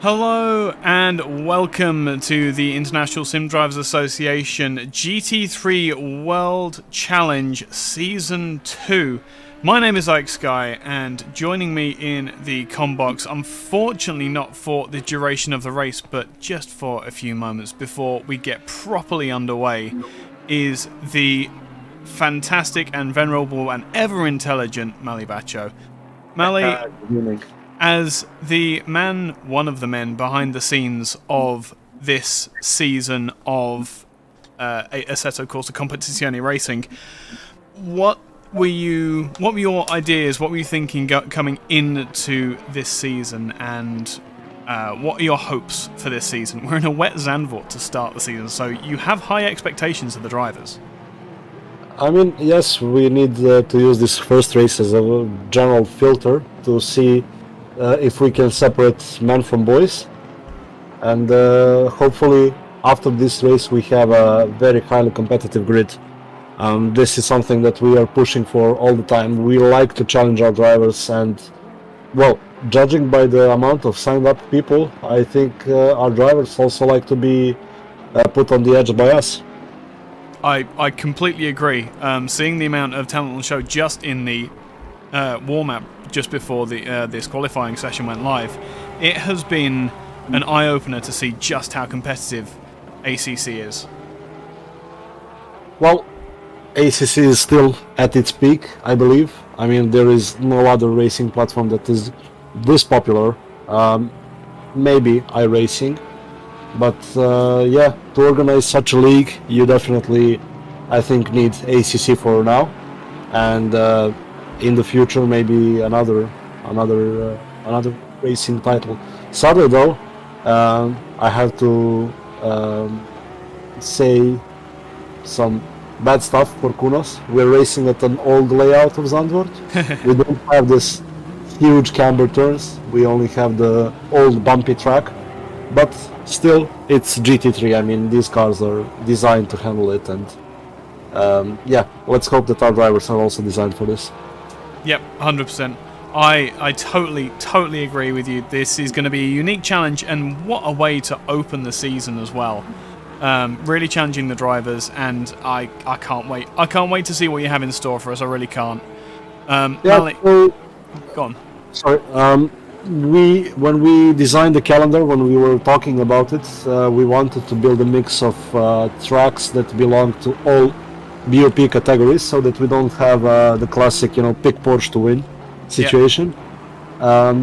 Hello and welcome to the International Sim Drivers Association GT3 World Challenge Season 2. My name is Ike Sky, and joining me in the combox, unfortunately not for the duration of the race, but just for a few moments before we get properly underway, is the fantastic and venerable and ever-intelligent Mali Bacho. Mali, as the man, one of the men behind the scenes of this season of Assetto Corsa Competizione racing, what were your ideas? What were you thinking coming into this season, and what are your hopes for this season? We're in a wet Zandvoort to start the season, so you have high expectations of the drivers. I mean, yes, we need to use this first race as a general filter to see if we can separate men from boys, and hopefully after this race we have a very highly competitive grid. This is something that we are pushing for all the time. We like to challenge our drivers, and well, judging by the amount of signed up people, I think our drivers also like to be put on the edge by us. I completely agree. Seeing the amount of talent on the show just in the warm-up just before this qualifying session went live, it has been an eye-opener to see just how competitive ACC is. Well, ACC is still at its peak, I believe. I mean, there is no other racing platform that is this popular. Maybe iRacing, but yeah, to organize such a league, you definitely, I think, need ACC for now, and in the future maybe another racing title. Sadly though, I have to say some bad stuff for Kunos. We're racing at an old layout of Zandvoort. We don't have this huge camber turns. We only have the old bumpy track. But still, it's GT3. I mean, these cars are designed to handle it. And yeah, let's hope that our drivers are also designed for this. Yep, 100%. I totally agree with you. This is going to be a unique challenge, and what a way to open the season as well. Really challenging the drivers, and I can't wait. I can't wait to see what you have in store for us. I really can't. Yeah, Mali, so, go on. sorry. When we designed the calendar, when we were talking about it, we wanted to build a mix of tracks that belong to all BOP categories, so that we don't have the classic, pick Porsche to win situation.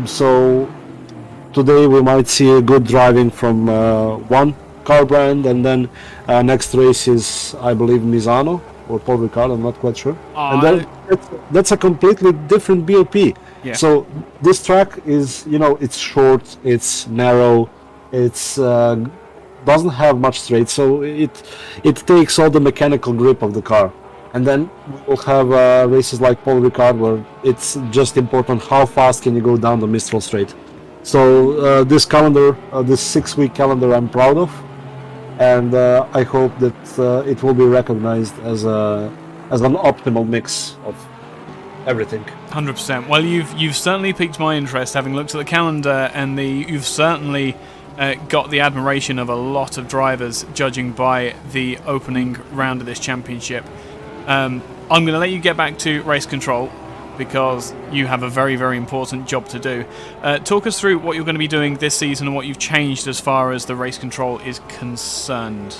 So today we might see a good driving from one car brand, and then next race is, I believe, Misano or Paul Ricard, I'm not quite sure. And then that's a completely different BOP. Yeah. So this track is, it's short, it's narrow, it's doesn't have much straight, so it takes all the mechanical grip of the car. And then we'll have races like Paul Ricard, where it's just important how fast can you go down the Mistral straight. So this calendar, this 6-week calendar, I'm proud of, and I hope that it will be recognized as an optimal mix of everything. 100%. Well, you've certainly piqued my interest, having looked at the calendar, and you've certainly got the admiration of a lot of drivers, judging by the opening round of this championship. I'm going to let you get back to race control, because you have a very, very important job to do. Talk us through what you're going to be doing this season and what you've changed as far as the race control is concerned.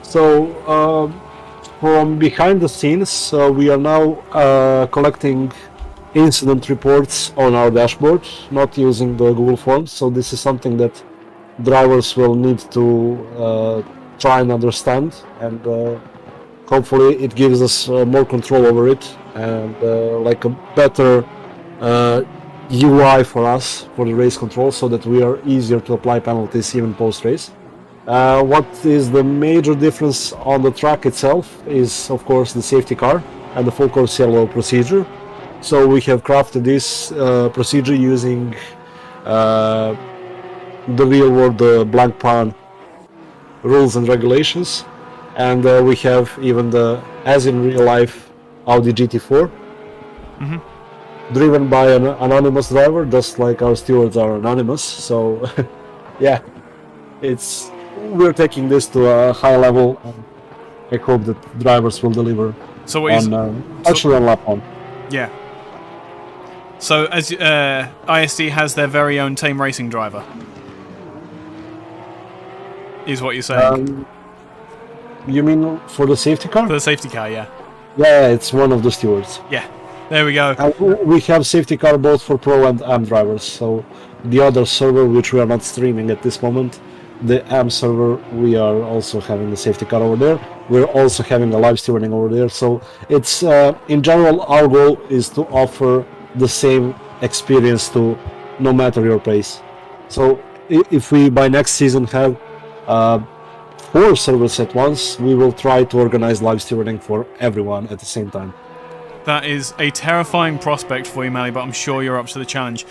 So, from behind the scenes, we are now collecting incident reports on our dashboard, not using the Google Forms. So this is something that drivers will need to try and understand, and hopefully it gives us more control over it, and like a better UI for us for the race control, so that we are easier to apply penalties even post-race. What is the major difference on the track itself is, of course, the safety car and the full course yellow procedure. So we have crafted this procedure using the real world blank pan rules and regulations, and we have even the, as in real life, Audi GT4. driven by an anonymous driver, just like our stewards are anonymous. So, yeah, we're taking this to a high level. I hope that drivers will deliver actually on lap 1. Yeah. So as ISD has their very own team racing driver, is what you're saying? You mean for the safety car? For the safety car, yeah. Yeah, it's one of the stewards. Yeah, there we go. We have safety car both for pro and AM drivers. So the other server, which we are not streaming at this moment, the AM server, we are also having the safety car over there. We're also having a live steering over there. So it's in general, our goal is to offer the same experience to no matter your pace. So if we by next season have 4 servers at once, we will try to organize live steering for everyone at the same time. That is a terrifying prospect for you, Mally, but I'm sure you're up to the challenge.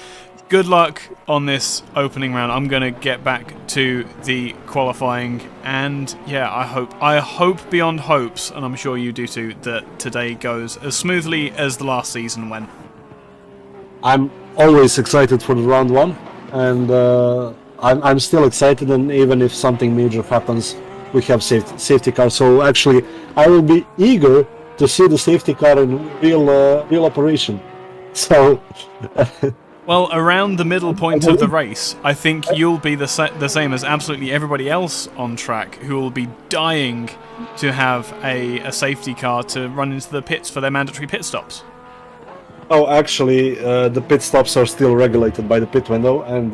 Good luck on this opening round. I'm going to get back to the qualifying, and yeah, I hope beyond hopes, and I'm sure you do too, that today goes as smoothly as the last season went. I'm always excited for the round 1, and I'm still excited, and even if something major happens, we have safety car. So actually, I will be eager to see the safety car in real operation. So. Well, around the middle point of the race, I think you'll be the same as absolutely everybody else on track, who will be dying to have a safety car to run into the pits for their mandatory pit stops. Oh, actually, the pit stops are still regulated by the pit window, and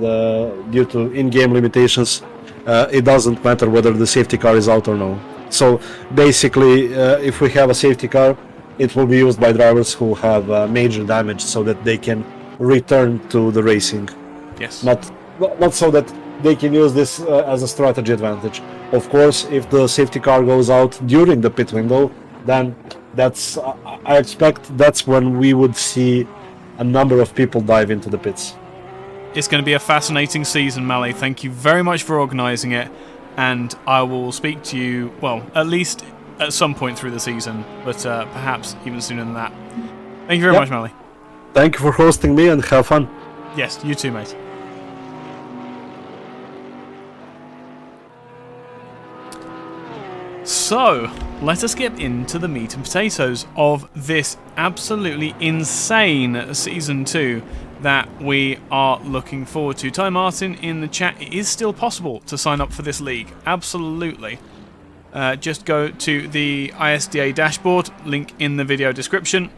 due to in-game limitations, it doesn't matter whether the safety car is out or no. So basically, if we have a safety car, it will be used by drivers who have major damage, so that they can return to the racing. Yes. Not so that they can use this as a strategy advantage. Of course, if the safety car goes out during the pit window, then I expect that's when we would see a number of people dive into the pits. It's going to be a fascinating season, Mally. Thank you very much for organising it, and I will speak to you, well, at least at some point through the season, but perhaps even sooner than that. Thank you very much, Mally. Thank you for hosting me, and have fun. Yes, you too, mate. So, let us get into the meat and potatoes of this absolutely insane Season 2 that we are looking forward to. Ty Martin in the chat, it is still possible to sign up for this league. Absolutely. Just go to the ISDA dashboard, link in the video description,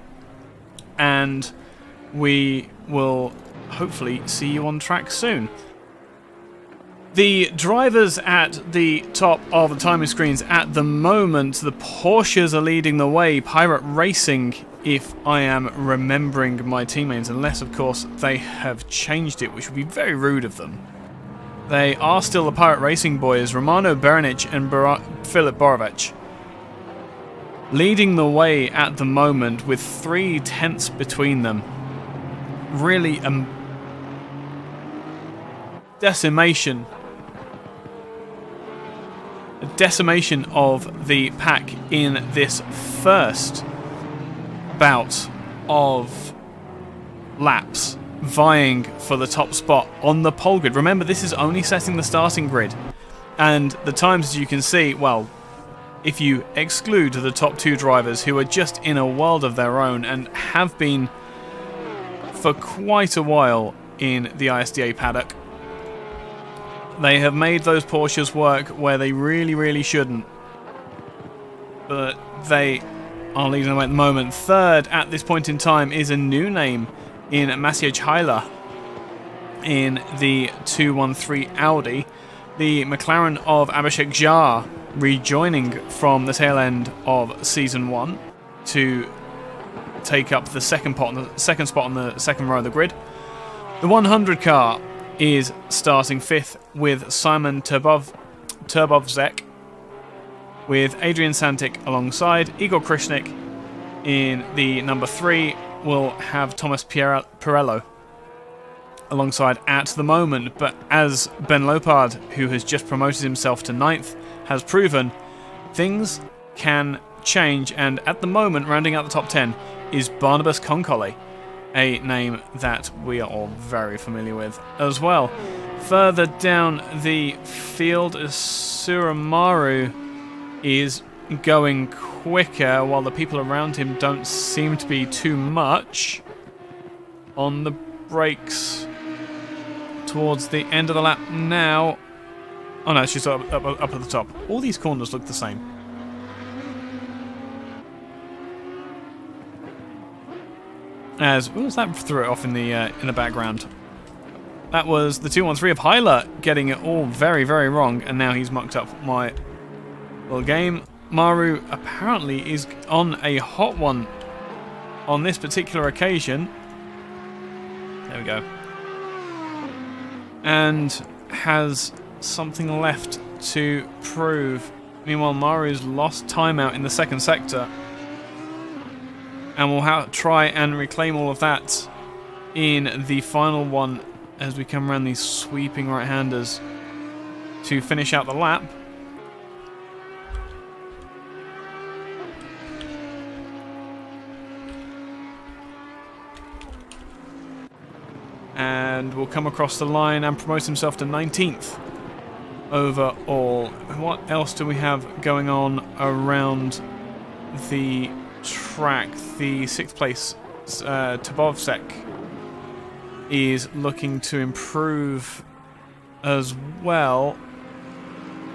and we will hopefully see you on track soon. The drivers at the top of the timing screens at the moment, the Porsches are leading the way. Pirate Racing, if I am remembering my teammates, unless of course they have changed it, which would be very rude of them. They are still the Pirate Racing boys, Romano Berenic and Filip Borovic, leading the way at the moment with 3 tenths between them. Really decimation of the pack in this first bout of laps vying for the top spot on the pole grid. Remember, this is only setting the starting grid, and the times, as you can see, well, if you exclude the top 2 drivers who are just in a world of their own and have been for quite a while in the ISDA paddock, they have made those Porsches work where they really shouldn't. But they are leading the way at the moment. Third at this point in time is a new name in Maciej Hyla in the 213 Audi. The McLaren of Abhishek Jha rejoining from the tail end of Season 1 to take up the second spot on the second row of the grid. The 100 car is starting 5th with Simon Turbovzek, with Adrian Santic alongside. Igor Krishnik in the number 3 will have Thomas Pirello alongside at the moment, but as Ben Lopard, who has just promoted himself to 9th, has proven, things can change, and at the moment, rounding out the top 10 is Barnabas Concoli, a name that we are all very familiar with as well. Further down the field, Suramaru is going quicker, while the people around him don't seem to be too much on the brakes towards the end of the lap now. Oh no, she's up at the top. All these corners look the same. As what was that threw it off in the background? That was the 213 of Hyla getting it all very, very wrong, and now he's mucked up my little game. Maru apparently is on a hot one on this particular occasion. There we go. And has something left to prove. Meanwhile, Maru's lost timeout in the second sector. And we'll try and reclaim all of that in the final one as we come around these sweeping right-handers to finish out the lap. And will come across the line and promote himself to 19th overall. What else do we have going on around the track? The 6th place Tabovsek is looking to improve as well.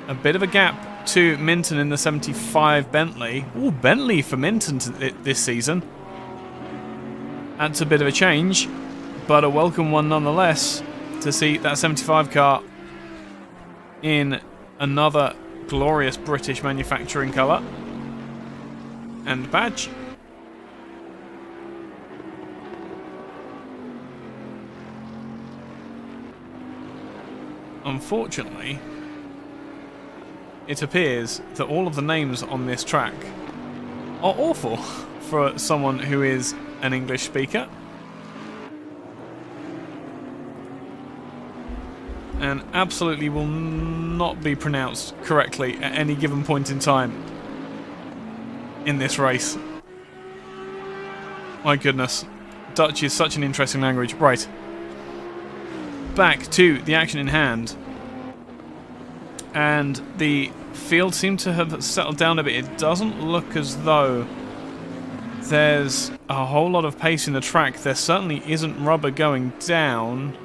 A bit of a gap to Minton in the 75 Bentley. Ooh, Bentley for Minton this season. That's a bit of a change, but a welcome one nonetheless to see that 75 car in another glorious British manufacturing colour and badge. Unfortunately, it appears that all of the names on this track are awful for someone who is an English speaker. And absolutely will not be pronounced correctly at any given point in time in this race. My goodness. Dutch is such an interesting language. Right. Back to the action in hand. And the field seemed to have settled down a bit. It doesn't look as though there's a whole lot of pace in the track. There certainly isn't rubber going down.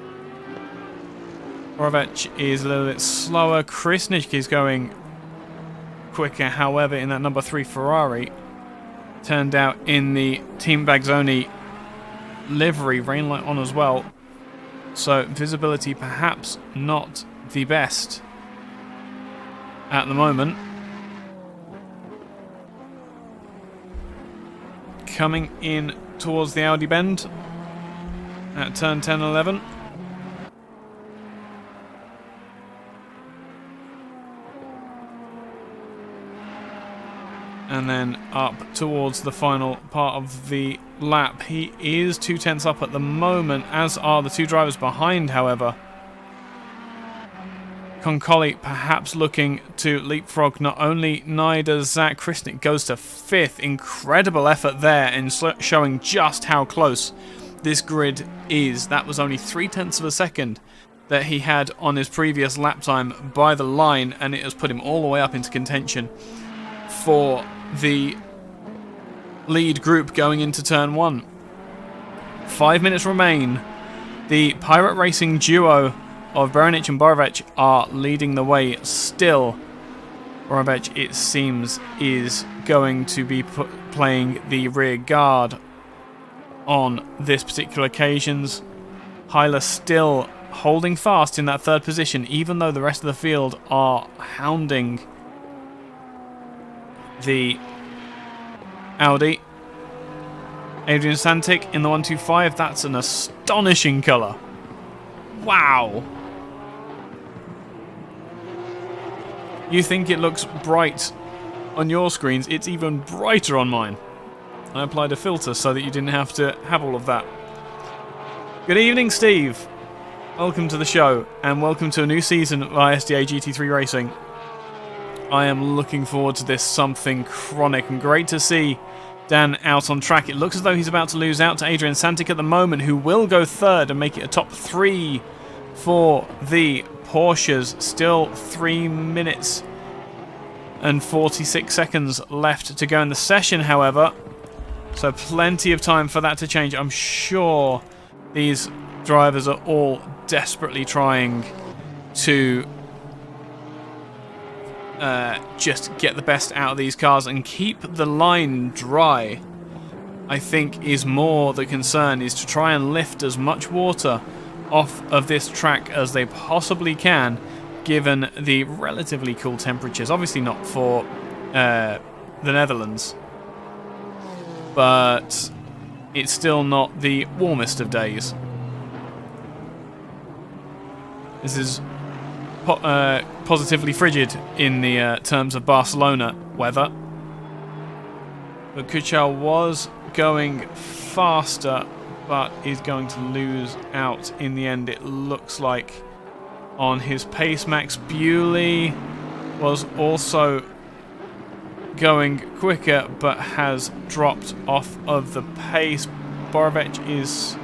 Borovec is a little bit slower. Krisnich is going quicker. However, in that number 3 Ferrari, turned out in the Team Bagzoni livery, rain light on as well. So visibility perhaps not the best at the moment. Coming in towards the Audi bend at turn 10 and 11. And then up towards the final part of the lap. He is 2/10 up at the moment, as are the two drivers behind, however. Concoli perhaps looking to leapfrog not only Nida, Zach Krisnick goes to 5th. Incredible effort there in showing just how close this grid is. That was only 0.3 of a second that he had on his previous lap time by the line, and it has put him all the way up into contention for the lead group going into turn 1. 5 minutes remain. The Pirate Racing duo of Berenic and Borovec are leading the way still. Borovec, it seems, is going to be playing the rear guard on this particular occasions. Hyla still holding fast in that 3rd position, even though the rest of the field are hounding the Audi. Adrian Santic in the 125. That's an astonishing colour. Wow. You think it looks bright on your screens. It's even brighter on mine. I applied a filter so that you didn't have to have all of that. Good evening, Steve. Welcome to the show, and welcome to a new season of ISDA GT3 Racing. I am looking forward to this, something chronic, and great to see Dan out on track. It looks as though he's about to lose out to Adrian Santic at the moment, who will go third and make it a top 3 for the Porsches. Still 3 minutes and 46 seconds left to go in the session, however. So plenty of time for that to change. I'm sure these drivers are all desperately trying to just get the best out of these cars and keep the line dry. I think is more the concern, is to try and lift as much water off of this track as they possibly can, given the relatively cool temperatures. Obviously not for the Netherlands, but it's still not the warmest of days. This is positively frigid in the terms of Barcelona weather. But Kuchar was going faster, but is going to lose out in the end, it looks like, on his pace. Max Bewley was also going quicker, but has dropped off of the pace. Borovic is...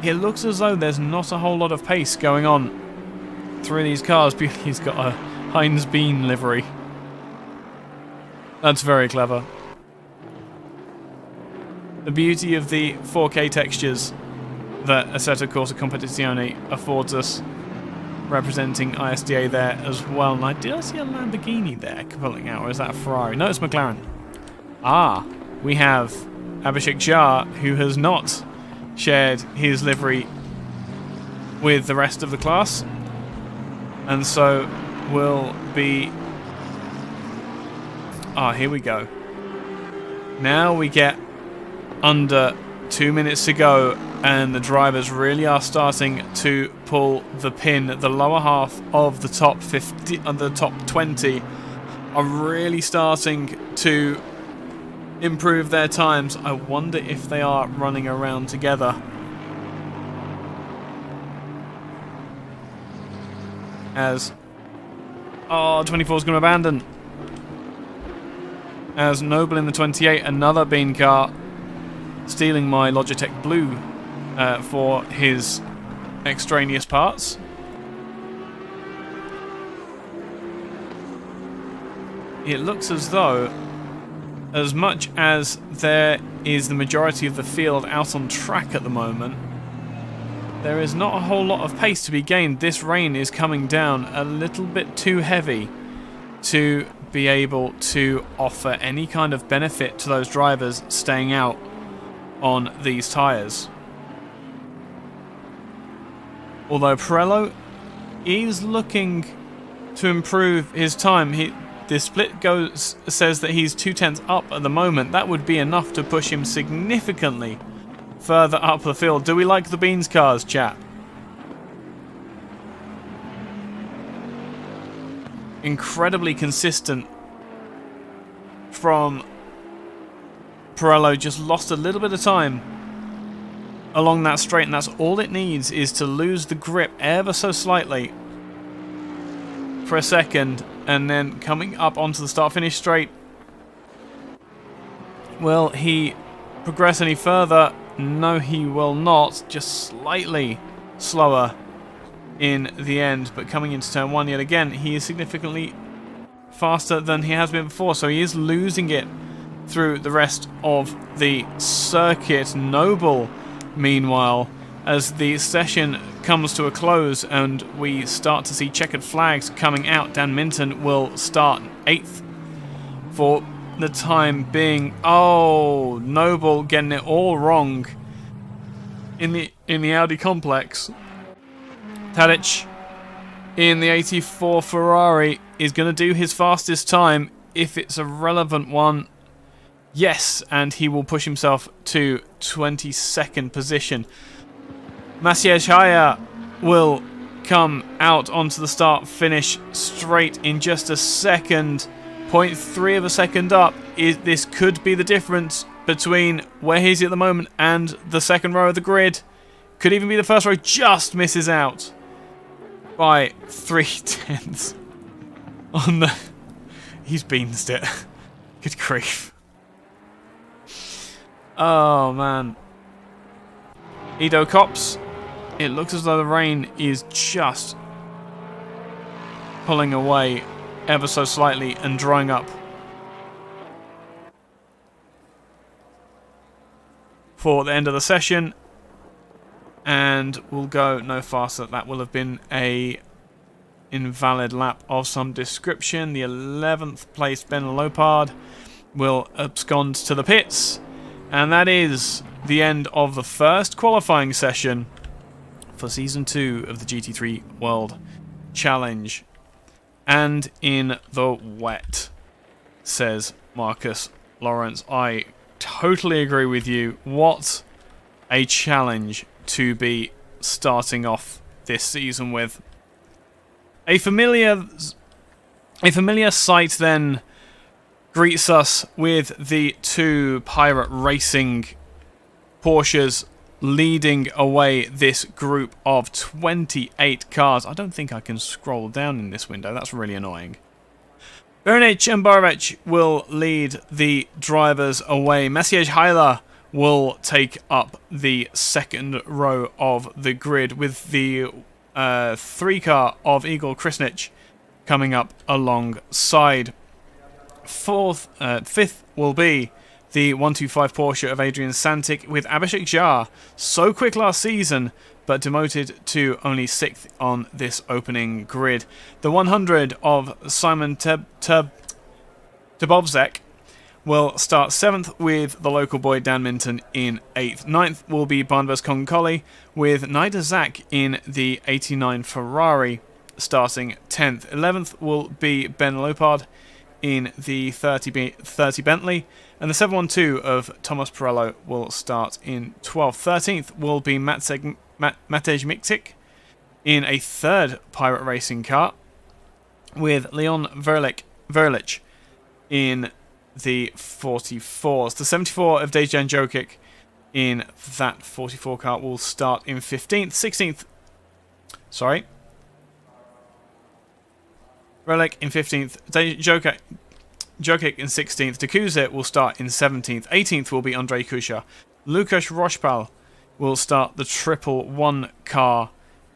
It looks as though there's not a whole lot of pace going on through these cars. Bewley's got a Heinz Bean livery. That's very clever. The beauty of the 4K textures that Assetto Corsa Competizione affords us, representing ISDA there as well. And did I see a Lamborghini there pulling out, or is that a Ferrari? No, it's McLaren. Ah, we have Abhishek Jha, who has not shared his livery with the rest of the class, and so will be... Ah, here we go. Now we get under 2 minutes to go, and the drivers really are starting to pull the pin. The lower half of the top 50, the top 20 are really starting to improve their times. I wonder if they are running around together. As 24 is going to abandon. As Noble in the 28, another Bean car, stealing my Logitech Blue for his extraneous parts. It looks as though, as much as there is the majority of the field out on track at the moment, there is not a whole lot of pace to be gained. This rain is coming down a little bit too heavy to be able to offer any kind of benefit to those drivers staying out on these tyres. Although Pirello is looking to improve his time. The split says that he's 0.2 up at the moment. That would be enough to push him significantly further up the field. Do we like the Beans cars, chat? Incredibly consistent from Pirello. Just lost a little bit of time along that straight, and that's all it needs, is to lose the grip ever so slightly for a second, and then coming up onto the start-finish straight. Will he progress any further? No, he will not. Just slightly slower in the end, but coming into turn 1 yet again, he is significantly faster than he has been before, so he is losing it through the rest of the circuit. Noble, meanwhile, as the session comes to a close and we start to see checkered flags coming out, Dan Minton will start 8th for the time being. Oh, Noble getting it all wrong in the Audi complex. Tadic in the 84 Ferrari is going to do his fastest time, if it's a relevant one. Yes, and he will push himself to 22nd position. Maciej Haya will come out onto the start-finish straight in just a second. 0.3 of a second up. This could be the difference between where he's at the moment and the second row of the grid. Could even be the first row. Just misses out by 0.3 on the... He's beansed it. Good grief. Oh, man. Edo Cops. It looks as though the rain is just pulling away ever so slightly and drying up for the end of the session. And we'll go no faster. That will have been a invalid lap of some description. The 11th place Ben Lopard will abscond to the pits. And that is the end of the first qualifying session for Season 2 of the GT3 World Challenge. And in the wet, says Marcus Lawrence. I totally agree with you. What a challenge to be starting off this season with. A familiar sight then greets us with the two Pirate Racing Porsches leading away this group of 28 cars. I don't think I can scroll down in this window. That's really annoying. Bernic and Borovic will lead the drivers away. Messier Heiler will take up the second row of the grid with the 3-car of Igor Krisnich coming up alongside. Fifth will be the 125 Porsche of Adrian Santic with Abhishek Jha, so quick last season, but demoted to only 6th on this opening grid. The 100 of Simon Tebovzek will start 7th with the local boy Dan Minton in 8th. 9th will be Barnabas Concoli with Naida Zak in the 89 Ferrari starting 10th. 11th will be Ben Lopard in the 30 Bentley, and the 712 of Thomas Perello will start in 12th. 13th will be Matej Miktik in a 3rd Pirate Racing car, with Leon Verlich in the 44s. The 74 of Dejan Jokic in that 44 car will start in 15th. 16th, Relic in 15th, Jokic in 16th, Dekuze will start in 17th, 18th will be Andrei Kusha, Lukasz Roshpal will start the 111 car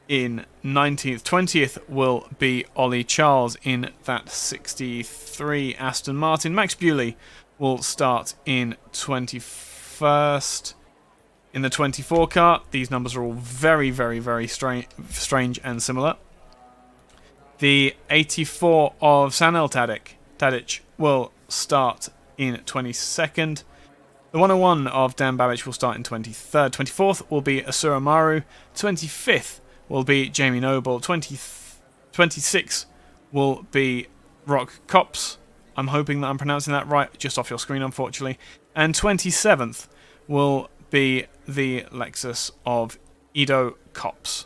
in 19th, 20th will be Ollie Charles in that 63 Aston Martin, Max Bewley will start in 21st in the 24 car. These numbers are all very, very, very strange and similar. The 84 of Sanel Tadic will start in 22nd. The 101 of Dan Babic will start in 23rd. 24th will be Asura Maru. 25th will be Jamie Noble. 26th will be Rock Cops. I'm hoping that I'm pronouncing that right, just off your screen, unfortunately. And 27th will be the Lexus of Edo Cops.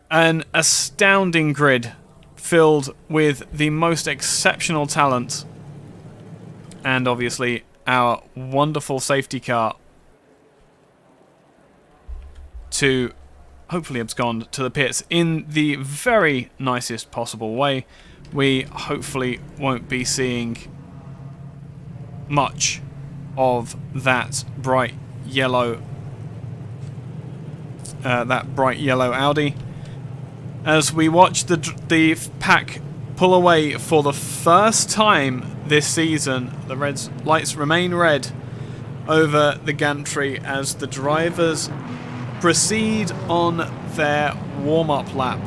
An astounding grid filled with the most exceptional talent and obviously our wonderful safety car to hopefully abscond to the pits in the very nicest possible way. We hopefully won't be seeing much of that bright yellow Audi as we watch the pack pull away for the first time this season. The Reds' lights remain red over the gantry as the drivers proceed on their warm-up lap.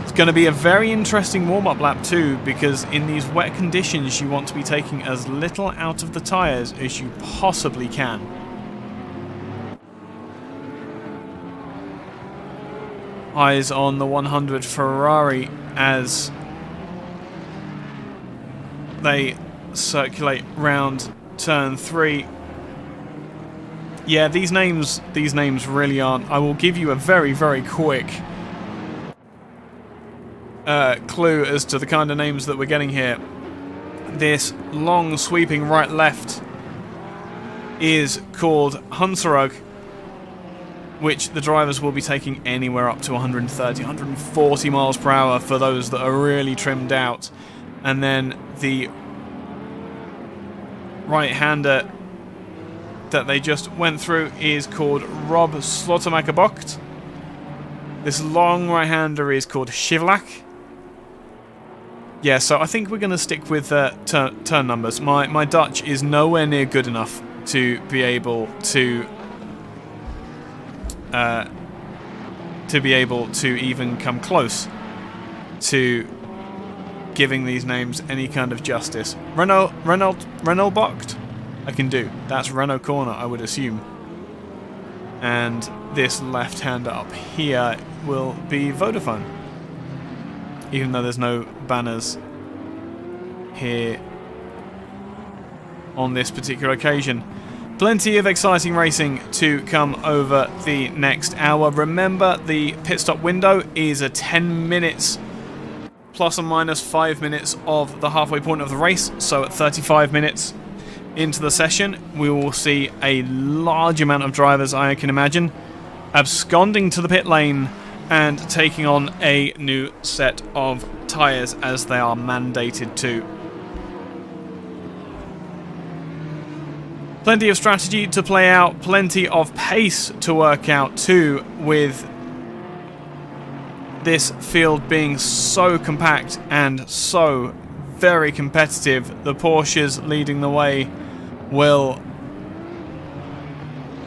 It's going to be a very interesting warm-up lap too, because in these wet conditions you want to be taking as little out of the tyres as you possibly can. Eyes on the 100 Ferrari as they circulate round turn 3. Yeah, these names really aren't. I will give you a very, very quick clue as to the kind of names that we're getting here. This long sweeping right-left is called Hunserug, which the drivers will be taking anywhere up to 130, 140 miles per hour for those that are really trimmed out. And then the right-hander that they just went through is called Rob Slottermacher-Bocht. This long right-hander is called Shivlak. Yeah, so I think we're going to stick with turn numbers. My Dutch is nowhere near good enough to be able to even come close to giving these names any kind of justice. Renault Bocht, I can do. That's Renault corner, I would assume. And this left-hander up here will be Vodafone, even though there's no banners here on this particular occasion. Plenty of exciting racing to come over the next hour. Remember, the pit stop window is a 10 minutes plus or minus 5 minutes of the halfway point of the race. So at 35 minutes into the session, we will see a large amount of drivers, I can imagine, absconding to the pit lane and taking on a new set of tyres as they are mandated to. Plenty of strategy to play out, plenty of pace to work out too, with this field being so compact and so very competitive. The Porsches leading the way will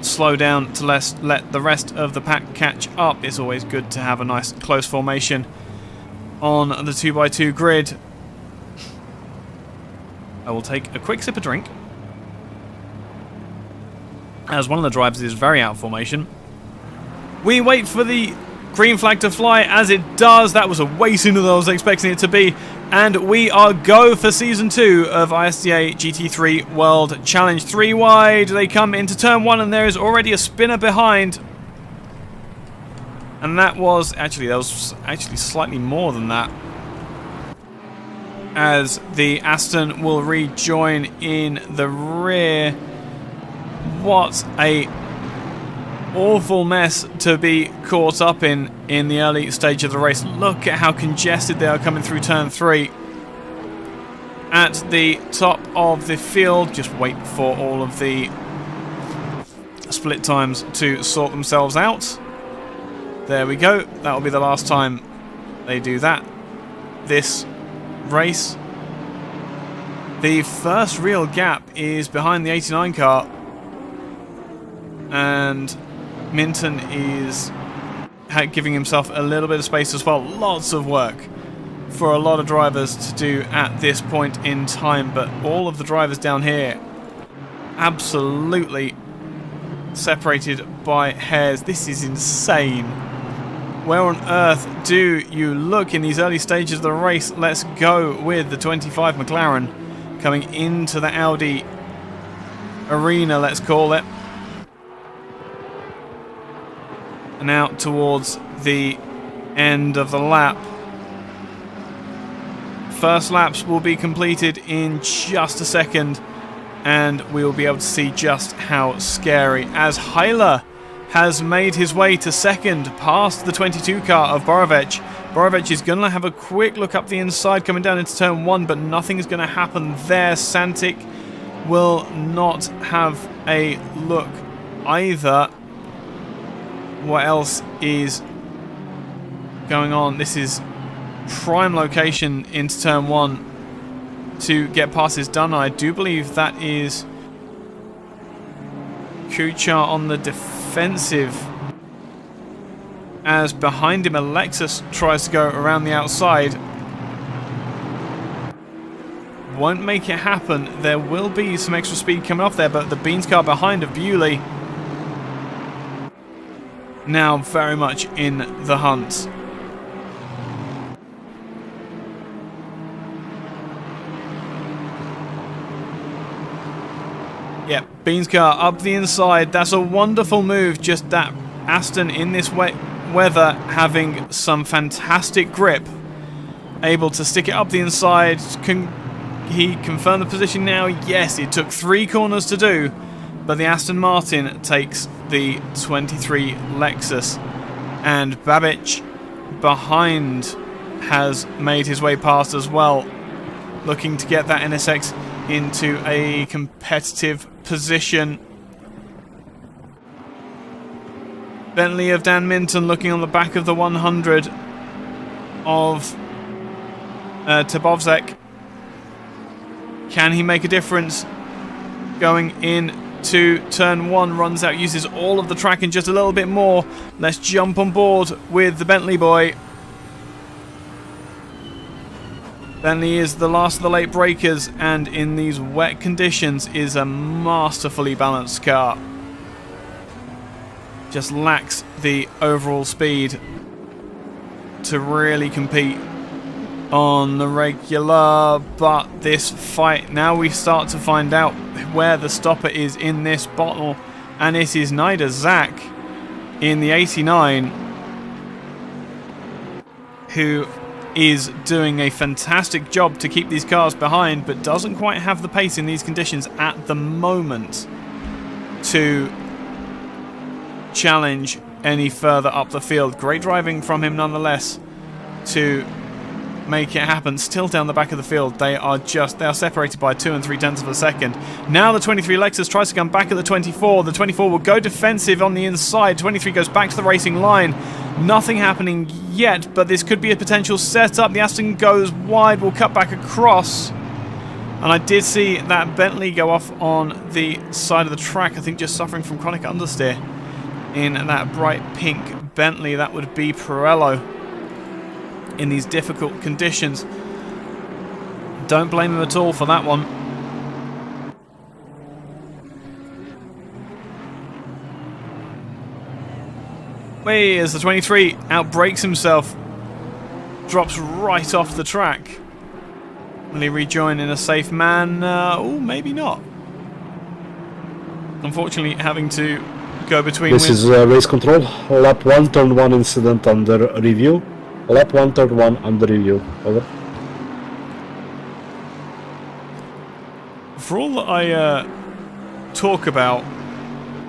slow down to let the rest of the pack catch up. It's always good to have a nice close formation on the 2x2 grid. I will take a quick sip of drink, as one of the drivers is very out of formation. We wait for the green flag to fly, as it does. That was a way sooner than I was expecting it to be. And we are go for Season 2 of ISDA GT3 World Challenge. 3 wide, they come into turn 1 and there is already a spinner behind. And that was actually slightly more than that, as the Aston will rejoin in the rear. What a awful mess to be caught up in the early stage of the race. Look at how congested they are coming through turn 3. At the top of the field, just wait for all of the split times to sort themselves out. There we go. That will be the last time they do that this race. The first real gap is behind the 89 car, and Minton is giving himself a little bit of space as well. Lots of work for a lot of drivers to do at this point in time, but all of the drivers down here absolutely separated by hairs. This is insane. Where on earth do you look in these early stages of the race? Let's go with the 25 McLaren coming into the Audi arena, let's call it. And out towards the end of the lap. First laps will be completed in just a second, and we will be able to see just how scary, as Heiler has made his way to second past the 22 car of Borovec. Borovec is going to have a quick look up the inside coming down into turn 1, but nothing is going to happen there. Santic will not have a look either. What else is going on? This is prime location into turn 1 to get passes done. I do believe that is Kuchar on the defensive, as behind him Alexis tries to go around the outside. Won't make it happen. There will be some extra speed coming off there, but the Beans car behind of Bewley now very much in the hunt. Yep, Beans car up the inside. That's a wonderful move. Just that Aston in this weather having some fantastic grip, able to stick it up the inside. Can he confirm the position now? Yes, it took 3 corners to do, but the Aston Martin takes the 23 Lexus, and Babic behind has made his way past as well, looking to get that NSX into a competitive position. Bentley of Dan Minton looking on the back of the 100 of Tabovzek. Can he make a difference? Going into turn 1, runs out, uses all of the track and just a little bit more. Let's jump on board with the Bentley boy. Bentley is the last of the late breakers, and in these wet conditions is a masterfully balanced car. Just lacks the overall speed to really compete on the regular, but this fight, now we start to find out where the stopper is in this bottle, and it is neither Zach in the 89, who is doing a fantastic job to keep these cars behind, but doesn't quite have the pace in these conditions at the moment to challenge any further up the field. Great driving from him nonetheless to make it happen. Still down the back of the field, they are separated by 2 3/10 of a second. Now the 23 Lexus tries to come back at the 24. The 24 will go defensive on the inside. 23 goes back to the racing line. Nothing happening yet, but this could be a potential setup. The Aston goes wide, will cut back across. And I did see that Bentley go off on the side of the track, I think just suffering from chronic understeer. In that bright pink Bentley, that would be Pirello in these difficult conditions. Don't blame him at all for that one. Wait, as the 23 outbrakes himself, drops right off the track. Will he rejoin in a safe manner? Oh, maybe not. Unfortunately, having to go between. This is race control. Lap 1, turn 1 incident under review. Lap 1, turn 1 under review. Over. For all that I talk about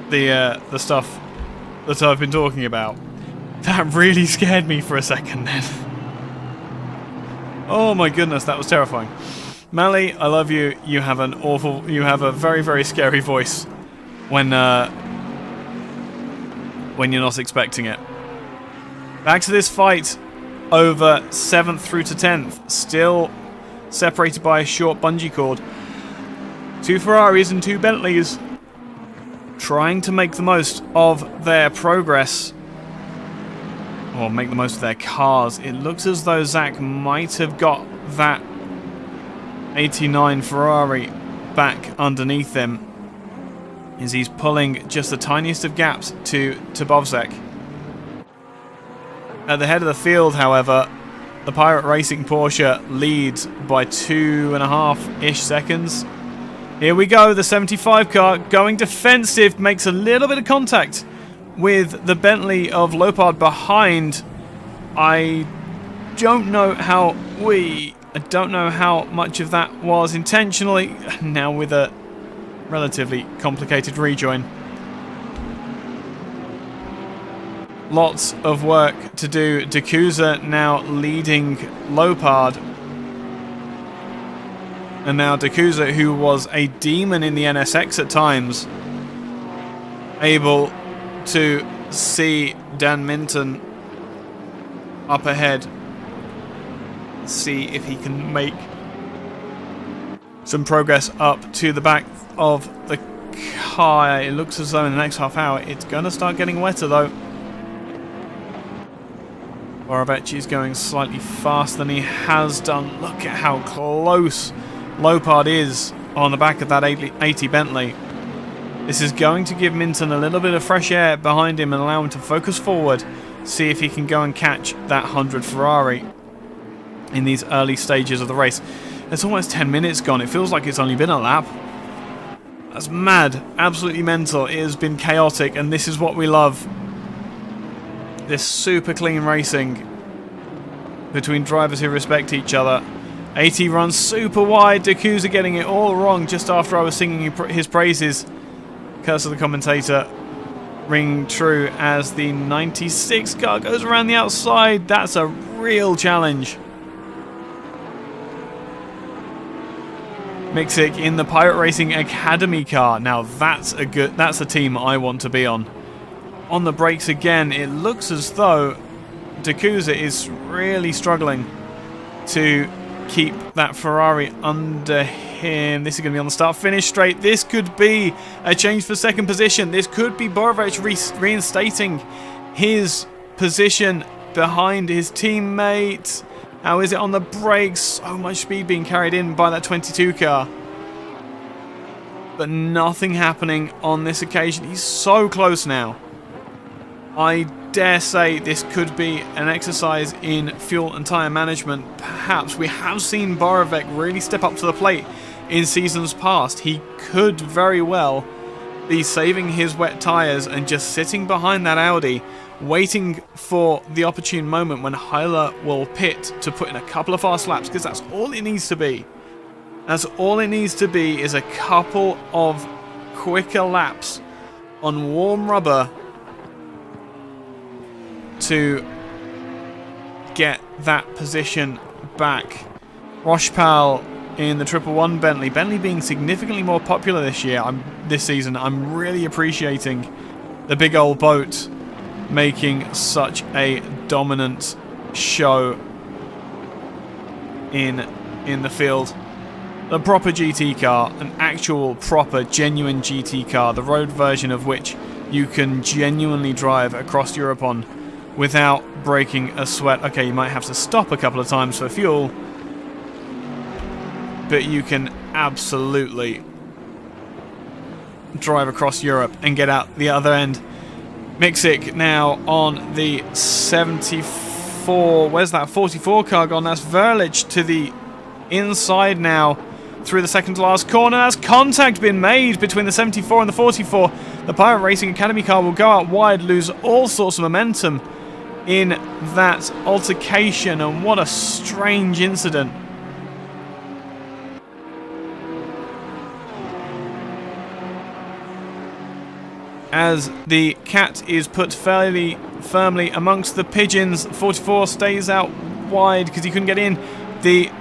the stuff that I've been talking about, that really scared me for a second then. Oh my goodness, that was terrifying. Mally, I love you. You have a very, very scary voice when you're not expecting it. Back to this fight over 7th through to 10th. Still separated by a short bungee cord. 2 Ferraris and 2 Bentleys trying to make the most of their progress. Or make the most of their cars. It looks as though Zach might have got that 89 Ferrari back underneath him, as he's pulling just the tiniest of gaps to Tabovzek. At the head of the field, however, the Pirate Racing Porsche leads by 2.5-ish seconds. Here we go, the 75 car going defensive, makes a little bit of contact with the Bentley of Lopard behind. I don't know how much of that was intentionally. Now with a relatively complicated rejoin. Lots of work to do. D'Couza now leading Lopard. And now D'Couza, who was a demon in the NSX at times, able to see Dan Minton up ahead. See if he can make some progress up to the back of the car. It looks as though in the next half hour it's going to start getting wetter though. Borovecchi's going slightly faster than he has done. Look at how close Lopard is on the back of that 80 Bentley. This is going to give Minton a little bit of fresh air behind him and allow him to focus forward, see if he can go and catch that 100 Ferrari in these early stages of the race. It's almost 10 minutes gone. It feels like it's only been a lap. That's mad. Absolutely mental. It has been chaotic, and this is what we love. This super clean racing between drivers who respect each other. 80 runs super wide. D'Couza getting it all wrong just after I was singing his praises. Curse of the commentator ring true as the 96 car goes around the outside. That's a real challenge. Mixic in the Pirate Racing Academy car. Now that's a team I want to be on. on the brakes again. It looks as though D'Couza is really struggling to keep that Ferrari under him. This is going to be on the start-finish straight. This could be a change for second position. This could be Borovic reinstating his position behind his teammate. How is it on the brakes? So much speed being carried in by that 22 car. But nothing happening on this occasion. He's so close now. I dare say this could be an exercise in fuel and tyre management. Perhaps we have seen Borovic really step up to the plate in seasons past. He could very well be saving his wet tyres and just sitting behind that Audi, waiting for the opportune moment when Heiler will pit to put in a couple of fast laps, because that's all it needs to be. That's all it needs to be, is a couple of quicker laps on warm rubber to get that position back. Rochepal in the 111 Bentley. Bentley being significantly more popular this season. I'm really appreciating the big old boat making such a dominant show in the field. The proper GT car, an actual proper genuine GT car, the road version of which you can genuinely drive across Europe on without breaking a sweat. Okay, you might have to stop a couple of times for fuel, but you can absolutely drive across Europe and get out the other end. Miksic now on the 74. Where's that 44 car gone? That's Verlich to the inside now through the second to last corner. Has contact been made between the 74 and the 44? The Pirate Racing Academy car will go out wide, lose all sorts of momentum in that altercation, and what a strange incident. As the cat is put fairly firmly amongst the pigeons, 44 stays out wide because he couldn't get in. The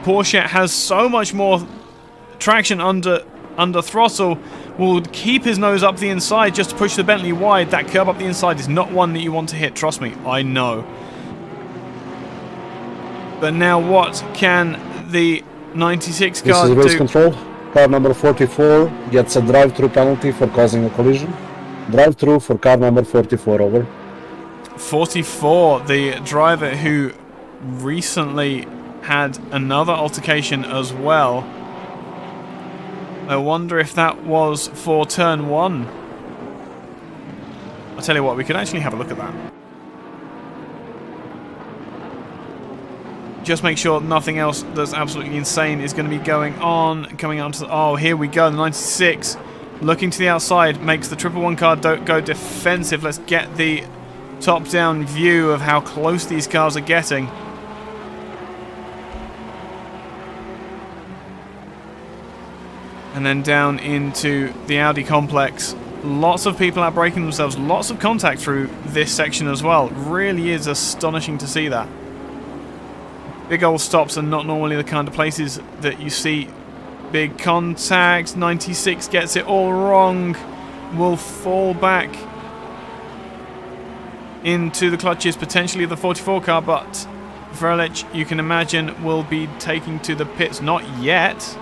Porsche has so much more traction under throttle, will keep his nose up the inside just to push the Bentley wide. That curb up the inside is not one that you want to hit, trust me, I know. But now what can the 96 car do? This is race control. Car number 44 gets a drive-through penalty for causing a collision. Drive-through for car number 44, over. 44, the driver who recently had another altercation as well. I wonder if that was for turn 1. I'll tell you what, we could actually have a look at that. Just make sure nothing else that's absolutely insane is going to be going on. Coming on to the, oh, here we go, the 96. Looking to the outside, makes the 111 car go defensive. Let's get the top-down view of how close these cars are getting. And then down into the Audi complex. Lots of people out braking themselves. Lots of contact through this section as well. Really is astonishing to see that. Big old stops are not normally the kind of places that you see big contact. 96 gets it all wrong. Will fall back into the clutches potentially of the 44 car, but Verlich, you can imagine, will be taking to the pits. Not yet.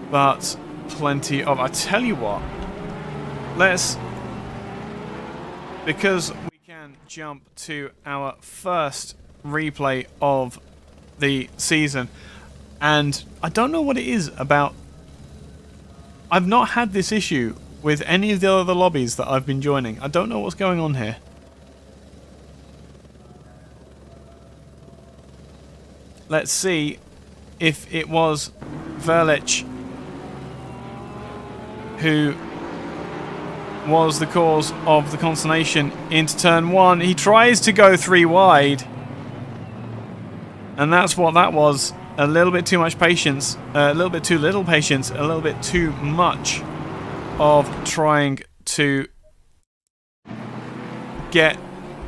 But plenty of, I tell you what, because we can jump to our first replay of the season, and I don't know what it is about, I've not had this issue with any of the other lobbies that I've been joining. I don't know what's going on here. Let's see if it was Verlich who was the cause of the consternation into turn 1. He tries to go 3 wide, and that's what that was. A little bit too much patience, a little bit too little patience, a little bit too much of trying to get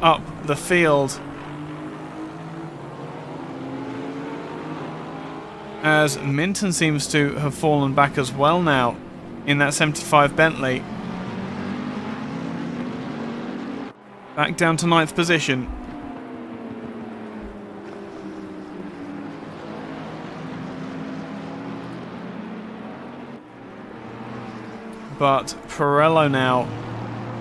up the field. as Minton seems to have fallen back as well now in that 75 Bentley. Back down to 9th position. But Pirello now,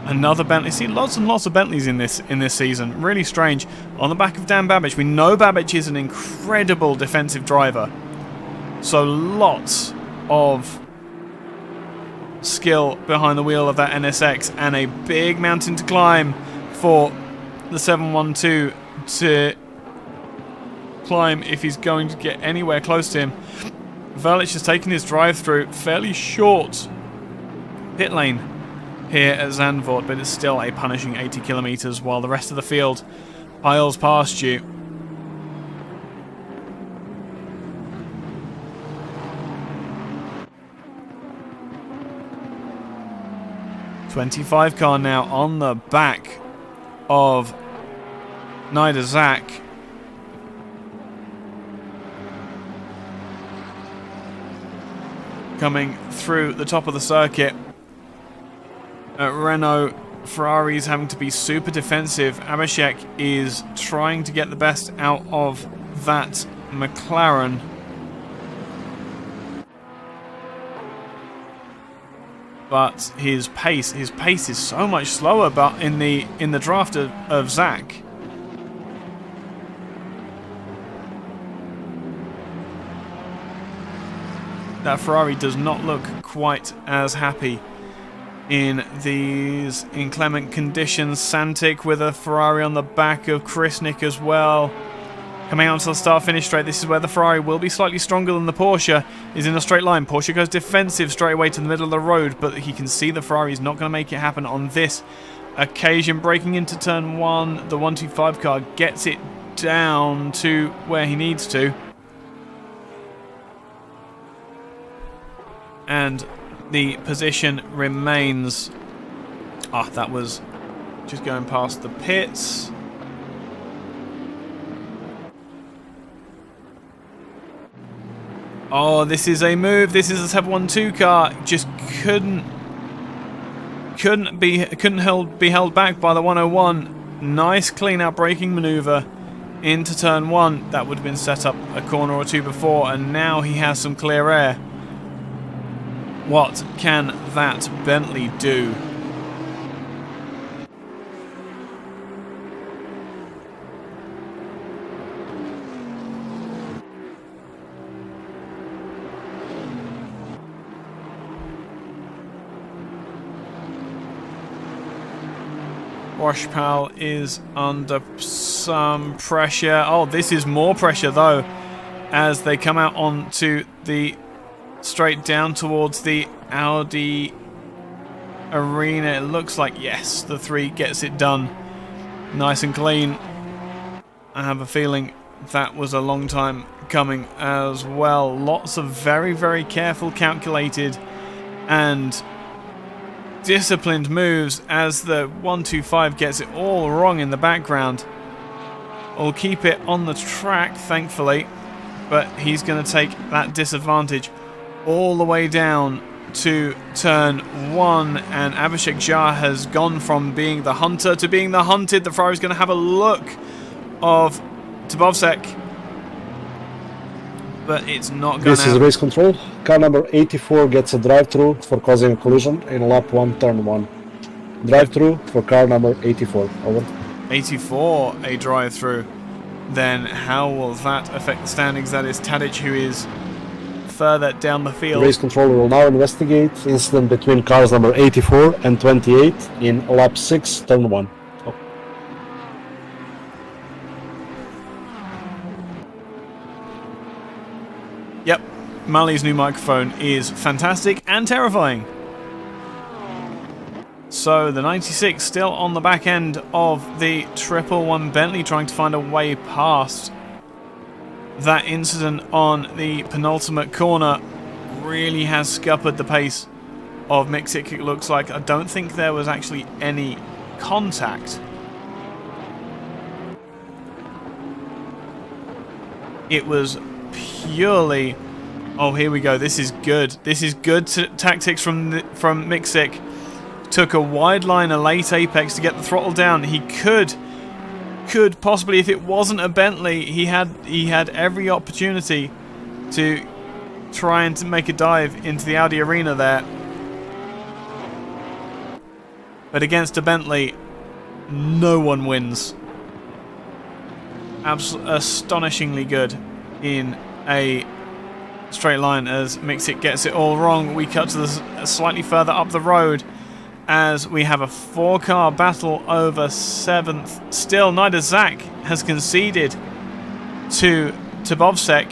another Bentley. See, lots and lots of Bentleys in this season. Really strange. On the back of Dan Babbage. We know Babbage is an incredible defensive driver. So lots of skill behind the wheel of that NSX, and a big mountain to climb for the 712 to climb if he's going to get anywhere close to him. Verlich has taken his drive through fairly short pit lane here at Zandvoort, but it's still a punishing 80 kilometers while the rest of the field piles past you. '25 car now on the back of Nida Zak. Coming through the top of the circuit. Renault, Ferrari's having to be super defensive. Abhishek is trying to get the best out of that McLaren. But his pace is so much slower. But in the draft of Zak, that Ferrari does not look quite as happy in these inclement conditions. Santic with a Ferrari on the back of Krisnik as well. Coming out to the start-finish straight, this is where the Ferrari will be slightly stronger than the Porsche. Is in a straight line. Porsche goes defensive straight away to the middle of the road, but he can see the Ferrari is not going to make it happen on this occasion. Breaking into turn 1, the 125 car gets it down to where he needs to. And the position remains... that was just going past the pits. Oh, this is a move. This is a 712 car. Just couldn't be held back by the 101. Nice clean out braking maneuver into turn 1. That would have been set up a corner or two before, and now he has some clear air. What can that Bentley do? Washpal is under some pressure. Oh, this is more pressure though, as they come out onto the straight down towards the Audi arena. It looks like, yes, the 3 gets it done nice and clean. I have a feeling that was a long time coming as well. Lots of very, very careful, calculated and disciplined moves as the 125 gets it all wrong in the background. Will keep it on the track, thankfully, but he's going to take that disadvantage all the way down to turn 1, and Abhishek Jha has gone from being the hunter to being the hunted. The Ferrari's going to have a look of Tabovsek, but it's not going to. This is race control. Car number 84 gets a drive-through for causing a collision in lap 1, turn 1. Drive-through for car number 84. Over. 84, a drive-through. Then how will that affect the standings? That is Tadic, who is further down the field. Race controller will now investigate incident between cars number 84 and 28 in lap 6, turn 1. Oh. Yep, Mali's new microphone is fantastic and terrifying. So the 96 still on the back end of the 111 Bentley, trying to find a way past that incident on the penultimate corner. Really has scuppered the pace of Mixic, it looks like. I don't think there was actually any contact. It was purely Oh, here we go. This is good. This is good tactics from Mixic. Took a wide line, a late apex to get the throttle down. He could possibly, if it wasn't a Bentley, he had every opportunity to try and to make a dive into the Audi arena there. But against a Bentley, no one wins. Astonishingly good in a straight line as Mixic gets it all wrong. We cut to the slightly further up the road as we have a 4-car battle over 7th. Still, neither Zach has conceded to Bobsek,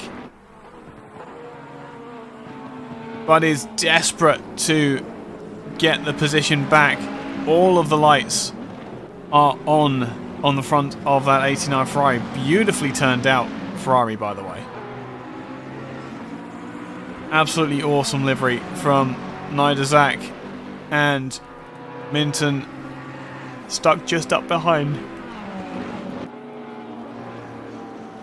but is desperate to get the position back. All of the lights are on the front of that 89 Ferrari. Beautifully turned out Ferrari, by the way. Absolutely awesome livery from Nida Zach, and Minton stuck just up behind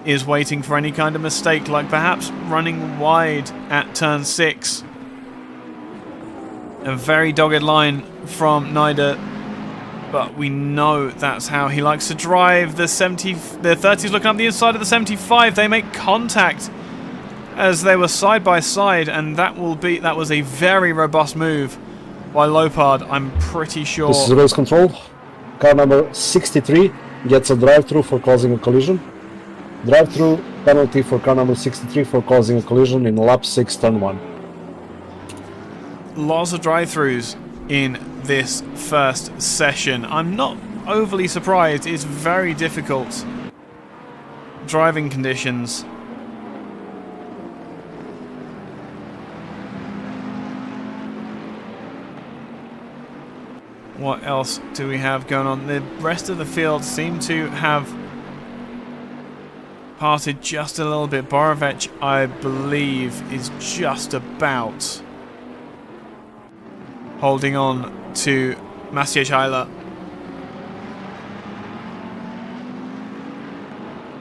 is waiting for any kind of mistake, like perhaps running wide at turn 6. A very dogged line from Nida, but we know that's how he likes to drive. The 30s looking up the inside of the 75. They make contact as they were side by side, and that was a very robust move by Lopard, I'm pretty sure. This is race control. Car number 63 gets a drive-through for causing a collision. Drive-through penalty for car number 63 for causing a collision in lap 6, turn 1. Lots of drive-throughs in this first session. I'm not overly surprised. It's very difficult driving conditions. What else do we have going on? The rest of the field seem to have parted just a little bit. Borovec, I believe, is just about holding on to Maciej Heiler.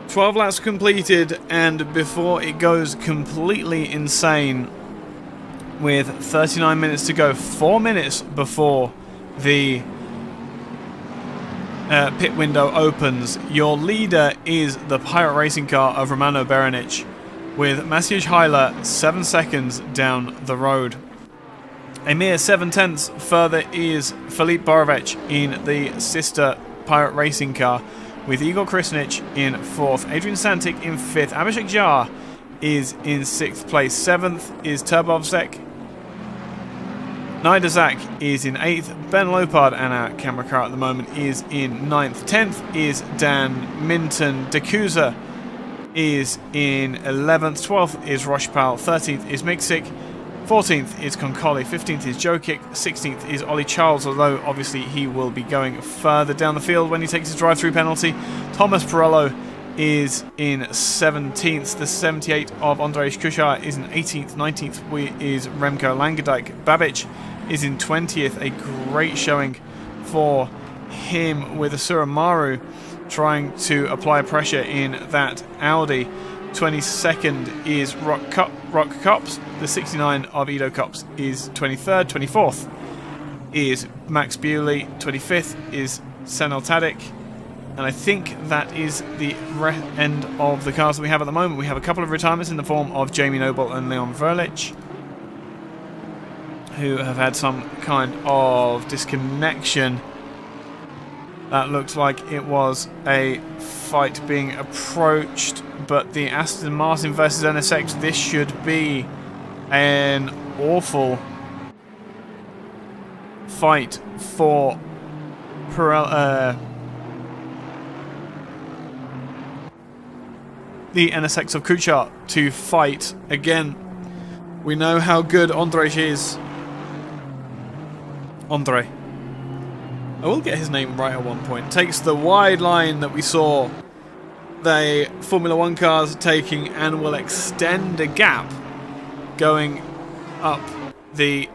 12 laps completed, and before it goes completely insane, with 39 minutes to go, 4 minutes before the pit window opens, your leader is the Pirate Racing car of Romano Berenic, with Maciej Heiler 7 seconds down the road. A mere 7/10 further is Filip Borovec in the sister Pirate Racing car, with Igor Krisnic in 4th, Adrian Santic in 5th, Abhishek Jha is in 6th place, 7th is Turbovsek, Nida Zach is in 8th, Ben Lopard, and our camera car at the moment, is in 9th. 10th is Dan Minton, D'Couza is in 11th, 12th is Rochepal, 13th is Mixic, 14th is Concoli, 15th is Jokic, 16th is Ollie Charles, although obviously he will be going further down the field when he takes his drive-through penalty. Thomas Perello is in 17th, the 78 of Andrzej Kuchar is in 18th, 19th is Remco Langendijk. Babic is in 20th, a great showing for him with Asura Maru trying to apply pressure in that Audi. 22nd is Rock Cops, the 69 of Edo Cops is 23rd, 24th is Max Bewley, 25th is Senel Tadic. And I think that is the end of the cars that we have at the moment. We have a couple of retirements in the form of Jamie Noble and Leon Verlich, who have had some kind of disconnection. That looked like it was a fight being approached, but the Aston Martin versus NSX, this should be an awful fight for the NSX of Kuchar to fight again. We know how good Andrzej is. Andre. I will get his name right at one point. Takes the wide line that we saw the Formula 1 cars taking and will extend a gap going up the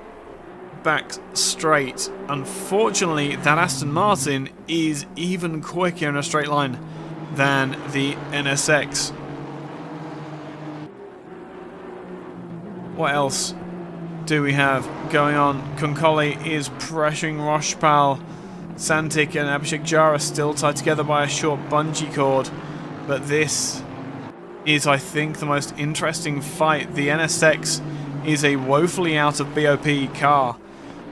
back straight. Unfortunately, that Aston Martin is even quicker in a straight line than the NSX. What else do we have going on? Concoli is pressuring Rochepal. Santic and Abhishek Jara still tied together by a short bungee cord. But this is, I think, the most interesting fight. The NSX is a woefully out of BOP car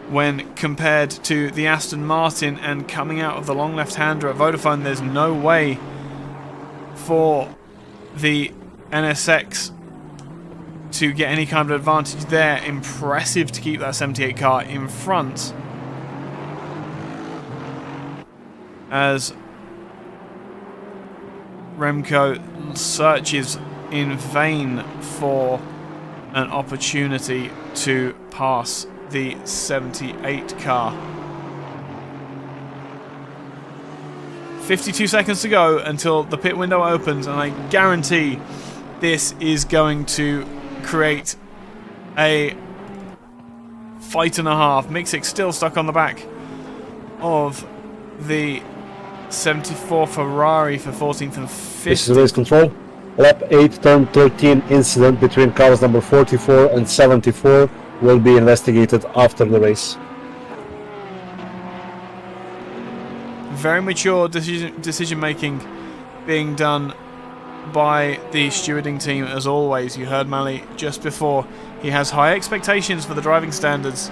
when compared to the Aston Martin, and coming out of the long left-hander at Vodafone, there's no way for the NSX to get any kind of advantage there. Impressive to keep that 78 car in front, as Remco searches in vain for an opportunity to pass the 78 car. 52 seconds to go until the pit window opens, and I guarantee this is going to create a fight and a half. Mixic still stuck on the back of the 74 Ferrari for 14th and 15th. This is race control. Lap 8, turn 13 incident between cars number 44 and 74 will be investigated after the race. Very mature decision making being done by the stewarding team as always. You heard Mali just before. He has high expectations for the driving standards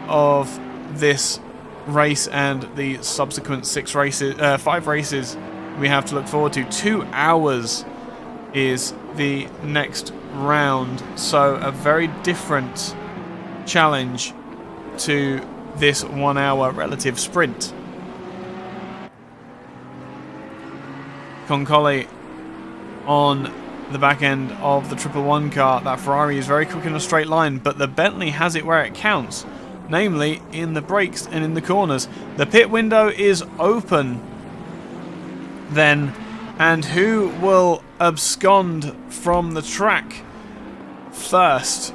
of this race and the subsequent 5 races we have to look forward to. 2 hours is the next round, so a very different challenge to this 1 hour relative sprint. Concoli on the back end of the 111 car. That Ferrari is very quick in a straight line, but the Bentley has it where it counts, namely in the brakes and in the corners. The pit window is open then, and who will abscond from the track first?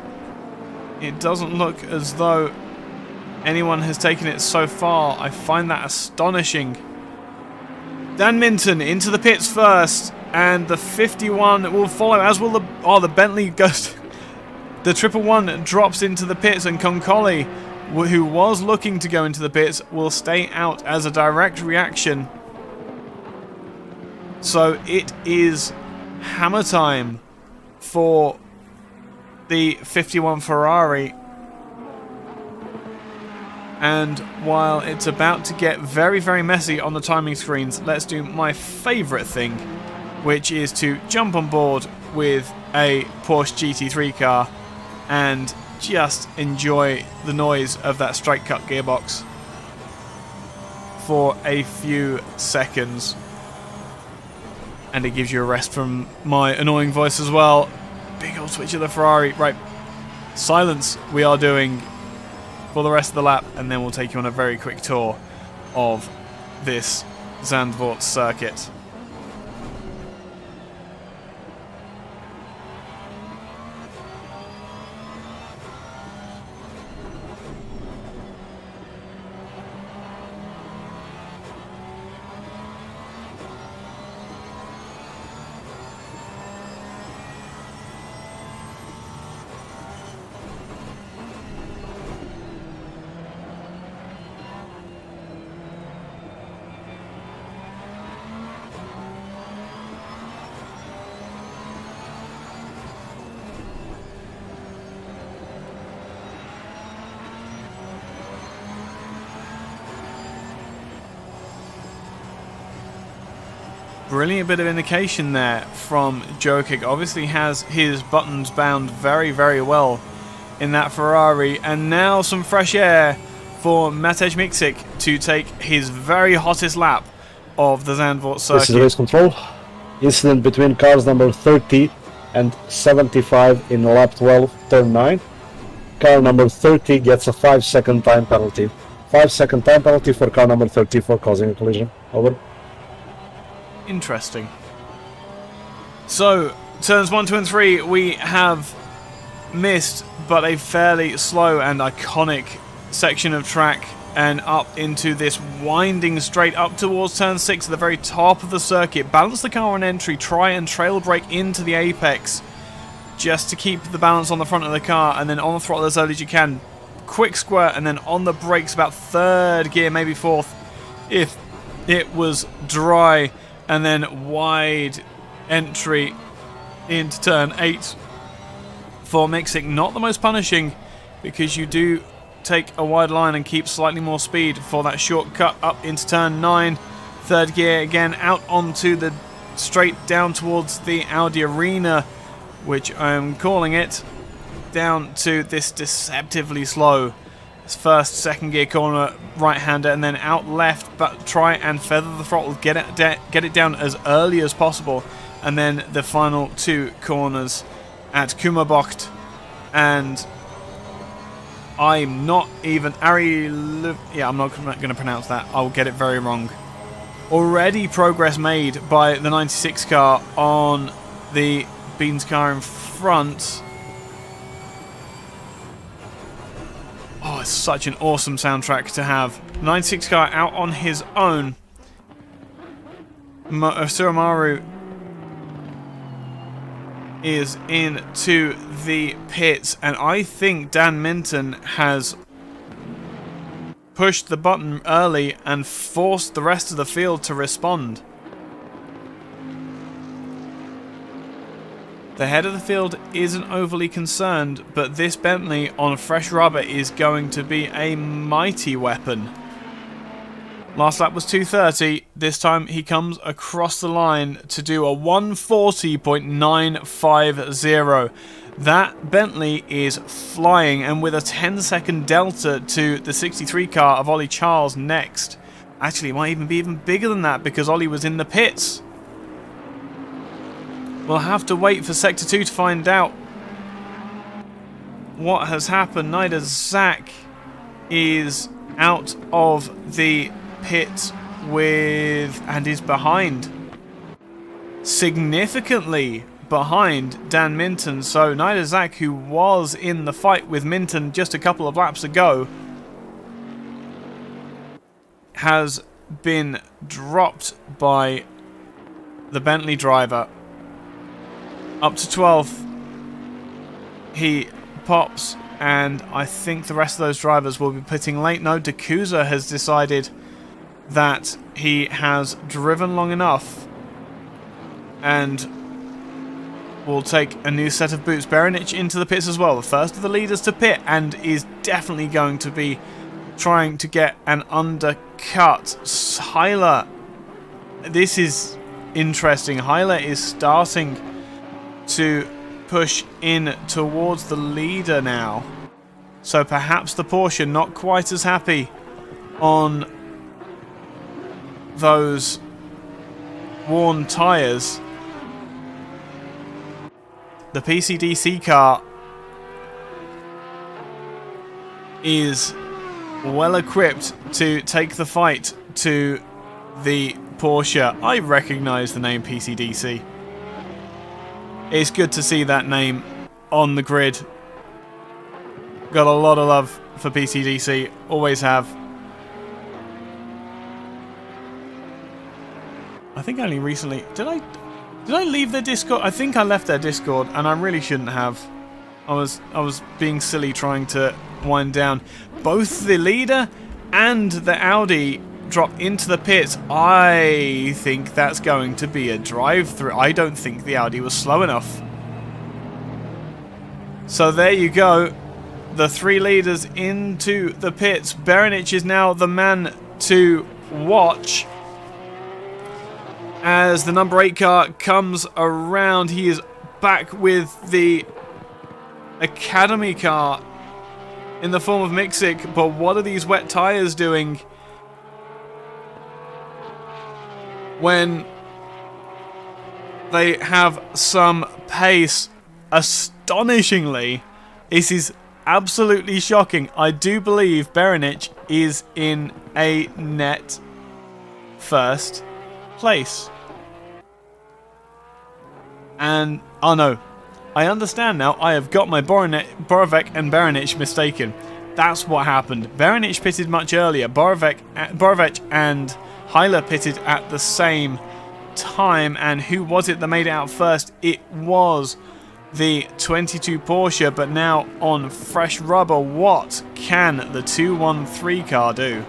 It doesn't look as though anyone has taken it so far. I find that astonishing. Dan Minton into the pits first, and the 51 will follow, as will the Bentley goes. The 111 drops into the pits, and Concoli, who was looking to go into the pits, will stay out as a direct reaction. So it is hammer time for the 51 Ferrari. And while it's about to get very, very messy on the timing screens, let's do my favourite thing, which is to jump on board with a Porsche GT3 car and just enjoy the noise of that straight cut gearbox for a few seconds. And it gives you a rest from my annoying voice as well. Big old switch of the Ferrari. Right, silence we are doing for the rest of the lap, and then we'll take you on a very quick tour of this Zandvoort circuit. Brilliant bit of indication there from Jokic. Obviously has his buttons bound very, very well in that Ferrari. And now some fresh air for Matej Miksic to take his very hottest lap of the Zandvoort circuit. This is race control. Incident between cars number 30 and 75 in lap 12, turn 9. Car number 30 gets a 5-second time penalty. 5-second time penalty for car number 30 for causing a collision. Over. Interesting. So, turns 1, 2 and 3 we have missed, but a fairly slow and iconic section of track, and up into this winding straight up towards turn 6 at the very top of the circuit. Balance the car on entry, try and trail brake into the apex. just to keep the balance on the front of the car, and then on the throttle as early as you can. Quick squirt, and then on the brakes about third gear, maybe fourth, if it was dry, and then wide entry into turn 8 for mixing. Not the most punishing, because you do take a wide line and keep slightly more speed for that shortcut up into turn 9. Third gear again, out onto the straight down towards the Audi Arena, which I'm calling it, down to this deceptively slow first, second gear corner, right-hander, and then out left, but try and feather the throttle, get it down as early as possible, and then the final 2 corners at Kummerbocht, and I'm not even I'm not going to pronounce that. I'll get it very wrong. Already progress made by the 96 car on the Beans car in front. Oh, it's such an awesome soundtrack to have. 96 car out on his own. Suramaru is into the pits, and I think Dan Minton has pushed the button early and forced the rest of the field to respond. The head of the field isn't overly concerned, but this Bentley on fresh rubber is going to be a mighty weapon. Last lap was 2:30. This time he comes across the line to do a 1:40.950. That Bentley is flying, and with a 10-second delta to the 63 car of Ollie Charles next. Actually, it might even be even bigger than that, because Ollie was in the pits. We'll have to wait for Sector 2 to find out what has happened. Neither Zach is out of the pit and is behind. Significantly behind Dan Minton. So Neither Zach, who was in the fight with Minton just a couple of laps ago, has been dropped by the Bentley driver. Up to 12th, he pops, and I think the rest of those drivers will be pitting late. No, D'Couza has decided that he has driven long enough and will take a new set of boots. Berenich into the pits as well, the first of the leaders to pit, and is definitely going to be trying to get an undercut. Heiler, this is interesting. Heiler is starting to push in towards the leader now. So perhaps the Porsche not quite as happy on those worn tyres. The PCDC car is well equipped to take the fight to the Porsche. I recognise the name PCDC. It's good to see that name on the grid. Got a lot of love for PCDC, always have. I think only recently... Did I leave their Discord? I think I left their Discord, and I really shouldn't have. I was being silly trying to wind down. Both the leader and the Audi drop into the pits. I think that's going to be a drive-through. I don't think the Audi was slow enough. So there you go. The 3 leaders into the pits. Berenich is now the man to watch as the number 8 car comes around. He is back with the Academy car in the form of Mixic, but what are these wet tyres doing when they have some pace? Astonishingly, this is absolutely shocking. I do believe Berenich is in a net first place. And, oh no, I understand now. I have got my Borovec and Berenich mistaken. That's what happened. Berenich pitted much earlier. Borovec and Heiler pitted at the same time. And who was it that made it out first? It was the 22 Porsche, but now on fresh rubber. What can the 213 car do?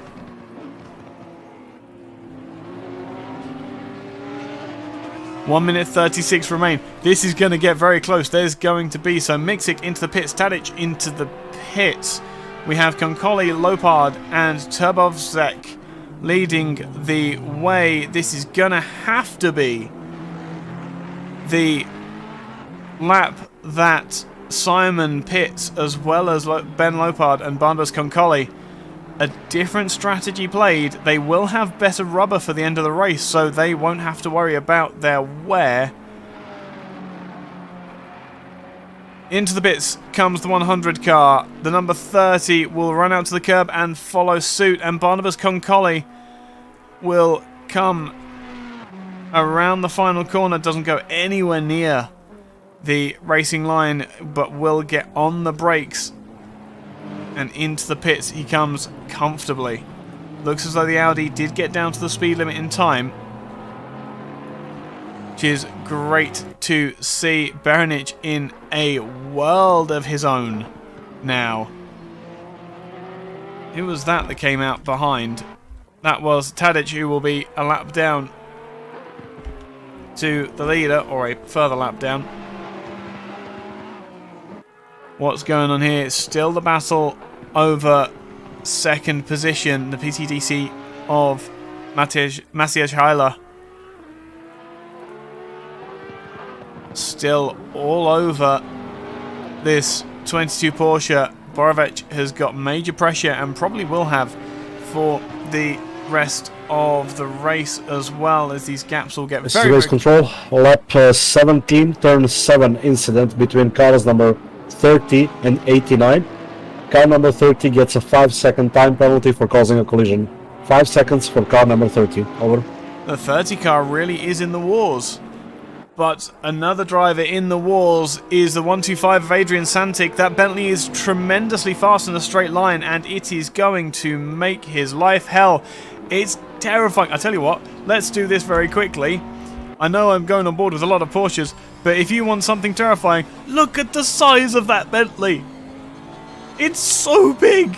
One minute 36 remain. This is going to get very close. There's going to be so Miksic into the pits, Tadic into the pits. We have Concoli, Lopard, and Turbovzek leading the way. This is going to have to be the lap that Simon pits, as well as Ben Lopard and Barnabas Concoli. A different strategy played. They will have better rubber for the end of the race, so they won't have to worry about their wear. Into the pits comes the 100 car. The number 30 will run out to the curb and follow suit, and Barnabas Concoli will come around the final corner. Doesn't go anywhere near the racing line, but will get on the brakes. And into the pits he comes comfortably. Looks as though the Audi did get down to the speed limit in time, which is great to see. Berenic in a world of his own now. Who was that came out behind? That was Tadic, who will be a lap down to the leader, or a further lap down. What's going on here? It's still the battle over second position. The PTDC of Maciej Heiler still all over this 22 Porsche. Borovic has got major pressure and probably will have for the rest of the race, as well as these gaps will get very race control. Lap 17, turn 7 incident between cars number 30 and 89. Car number 30 gets a 5-second time penalty for causing a collision. 5 seconds for car number 30. Over. The 30 car really is in the wars. But another driver in the wars is the 125 of Adrian Santic. That Bentley is tremendously fast in a straight line, and it is going to make his life hell. It's terrifying. I tell you what, let's do this very quickly. I know I'm going on board with a lot of Porsches, but if you want something terrifying, look at the size of that Bentley. It's so big.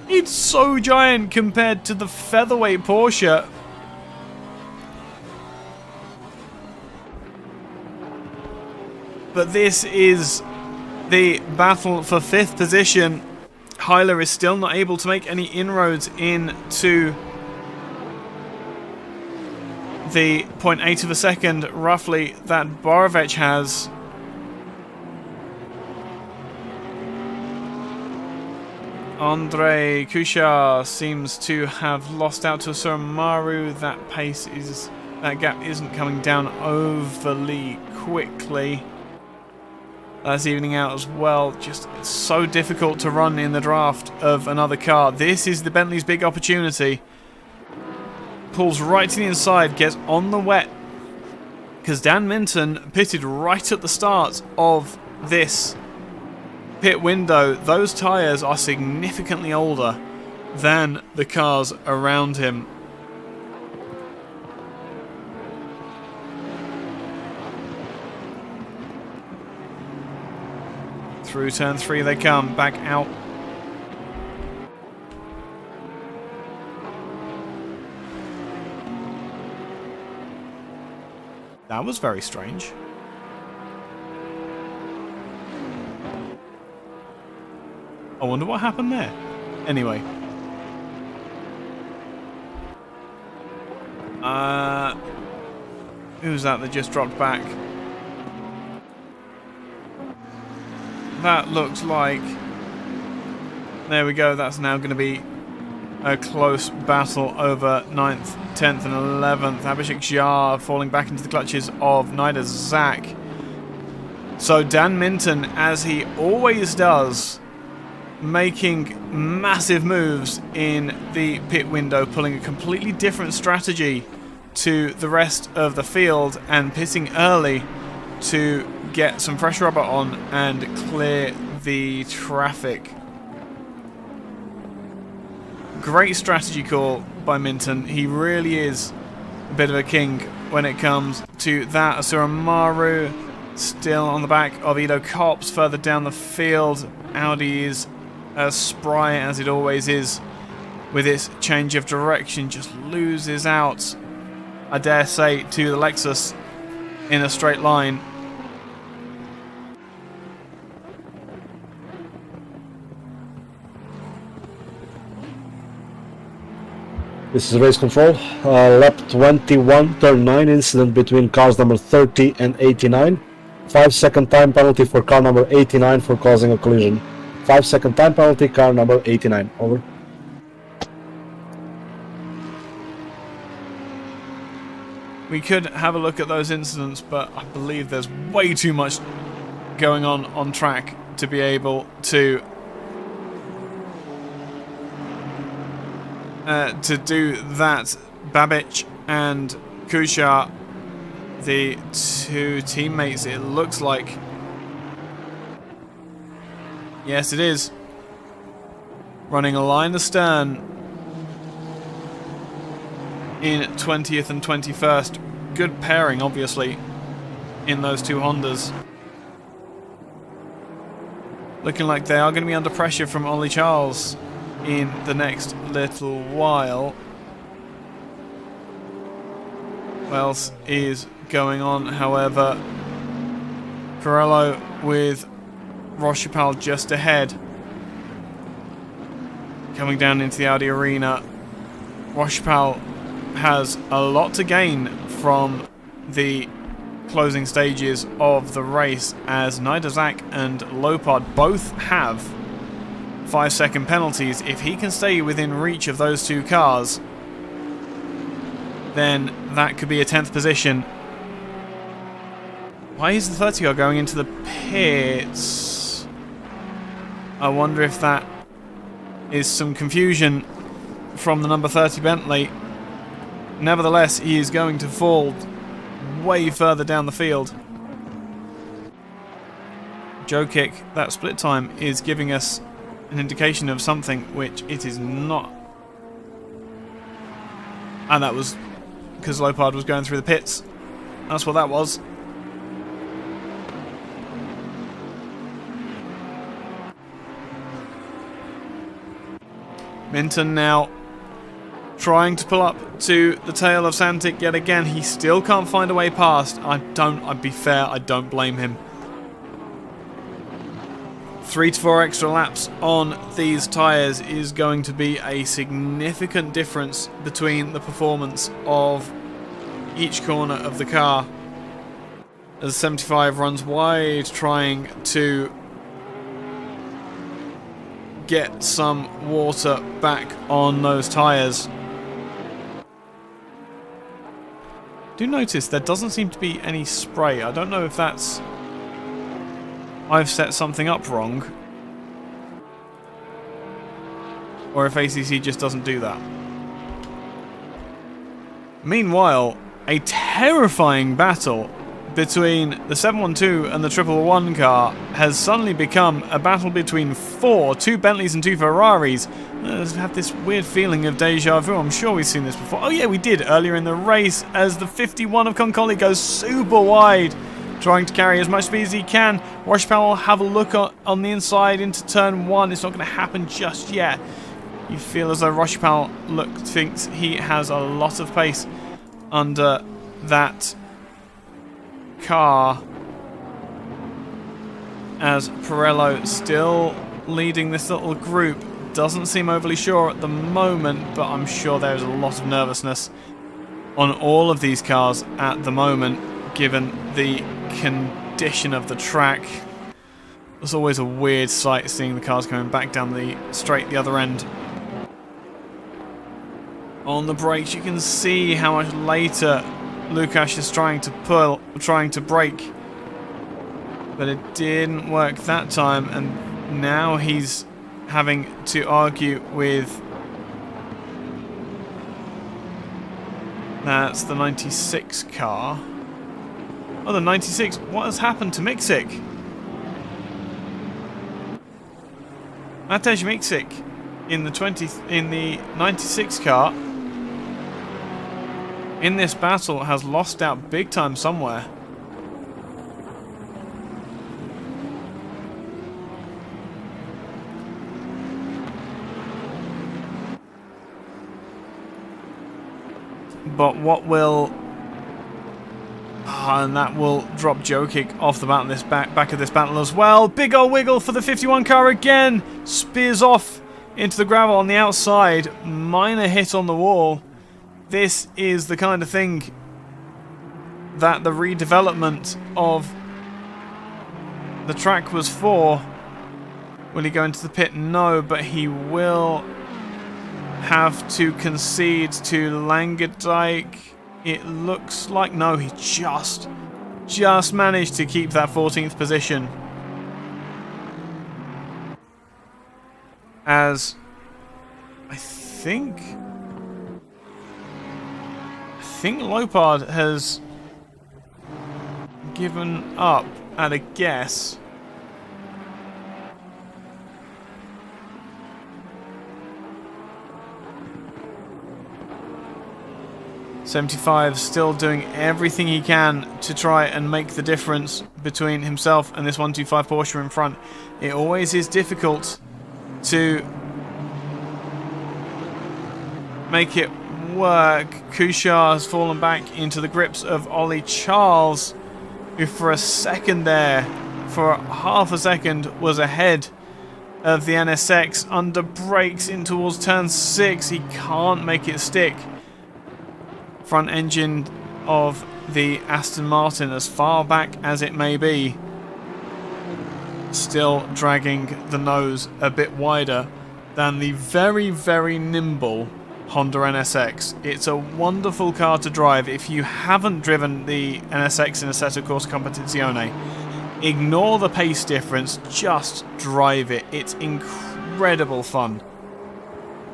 It's so giant compared to the featherweight Porsche. But this is the battle for 5th position. Heiler is still not able to make any inroads into the 0.8 of a second, roughly, that Borovic has. Andrei Kuchar seems to have lost out to Suramaru. That gap isn't coming down overly quickly. That's evening out as well. Just it's so difficult to run in the draft of another car. This is the Bentley's big opportunity. Pulls right to the inside, gets on the wet, because Dan Minton pitted right at the start of this pit window. Those tyres are significantly older than the cars around him. Through turn 3 they come, back out. That was very strange. I wonder what happened there. Anyway. Who's that just dropped back? That looks like... There we go, that's now going to be a close battle over 9th, 10th and 11th. Abhishek Jha falling back into the clutches of Nida Zak. So Dan Minton, as he always does, making massive moves in the pit window, pulling a completely different strategy to the rest of the field and pitting early to get some fresh rubber on and clear the traffic. Great strategy call by Minton. He really is bit of a king when it comes to that. Asurumaru still on the back of Edo Kops further down the field. Audi is as spry as it always is with its change of direction, just loses out, I dare say, to the Lexus in a straight line. This is race control. Lap 21, turn 9, incident between cars number 30 and 89. 5-second time penalty for car number 89 for causing a collision. 5-second time penalty, car number 89. Over. We could have a look at those incidents, but I believe there's way too much going on track to be able to do that. Babic and Kushar, the two teammates, it looks like. Yes, it is. Running a line astern in 20th and 21st. Good pairing, obviously, in those two Hondas. Looking like they are going to be under pressure from Ollie Charles in the next little while. What else is going on, however? Pirello with Rochepal just ahead. Coming down into the Audi arena. Rochepal has a lot to gain from the closing stages of the race, as Nidazak and Lopard both have 5-second penalties. If he can stay within reach of those two cars, then that could be a 10th position. Why is the 30 car going into the pits? I wonder if that is some confusion from the number 30 Bentley. Nevertheless, he is going to fall way further down the field. Joe Kick, that split time is giving us an indication of something which it is not. And that was because Lopard was going through the pits. That's what that was. Minton now trying to pull up to the tail of Santic yet again. He still can't find a way past. I'd be fair, I don't blame him. 3 to 4 extra laps on these tyres is going to be a significant difference between the performance of each corner of the car. As 75 runs wide, trying to get some water back on those tyres. Do notice there doesn't seem to be any spray. I don't know if that's... I've set something up wrong, or if ACC just doesn't do that. Meanwhile, a terrifying battle between the 712 and the 111 car has suddenly become a battle between two Bentleys and 2 Ferraris. I have this weird feeling of deja vu. I'm sure we've seen this before. Oh yeah, we did earlier in the race as the 51 of Concoli goes super wide, trying to carry as much speed as he can. Rochepal will have a look on the inside into turn 1. It's not going to happen just yet. You feel as though Rochepal thinks he has a lot of pace under that car, as Pirello still leading this little group. Doesn't seem overly sure at the moment, but I'm sure there's a lot of nervousness on all of these cars at the moment, given the condition of the track. It's always a weird sight seeing the cars coming back down the straight the other end. On the brakes, you can see how much later Lukasz is trying to brake, but it didn't work that time, and now he's having to argue with... That's the 96 car. Oh, the 96. What has happened to Miksik? Matej Miksik in the 96 car in this battle has lost out big time somewhere. But what will... and that will drop Jokic off the back of this battle as well. Big ol' wiggle for the 51 car again. Spears off into the gravel on the outside. Minor hit on the wall. This is the kind of thing that the redevelopment of the track was for. Will he go into the pit? No, but he will have to concede to Langendijk. It looks like... no, he just managed to keep that 14th position. As I think Lopard has given up at a guess. '75 still doing everything he can to try and make the difference between himself and this 125 Porsche in front. It always is difficult to make it work. Kuchar has fallen back into the grips of Ollie Charles, who for a second there, for half a second, was ahead of the NSX. Under brakes in towards turn 6. He can't make it stick. Front engine of the Aston Martin, as far back as it may be, still dragging the nose a bit wider than the very, very nimble Honda NSX. It's a wonderful car to drive. If you haven't driven the NSX in Assetto Corsa Competizione, ignore the pace difference, just drive it. It's incredible fun.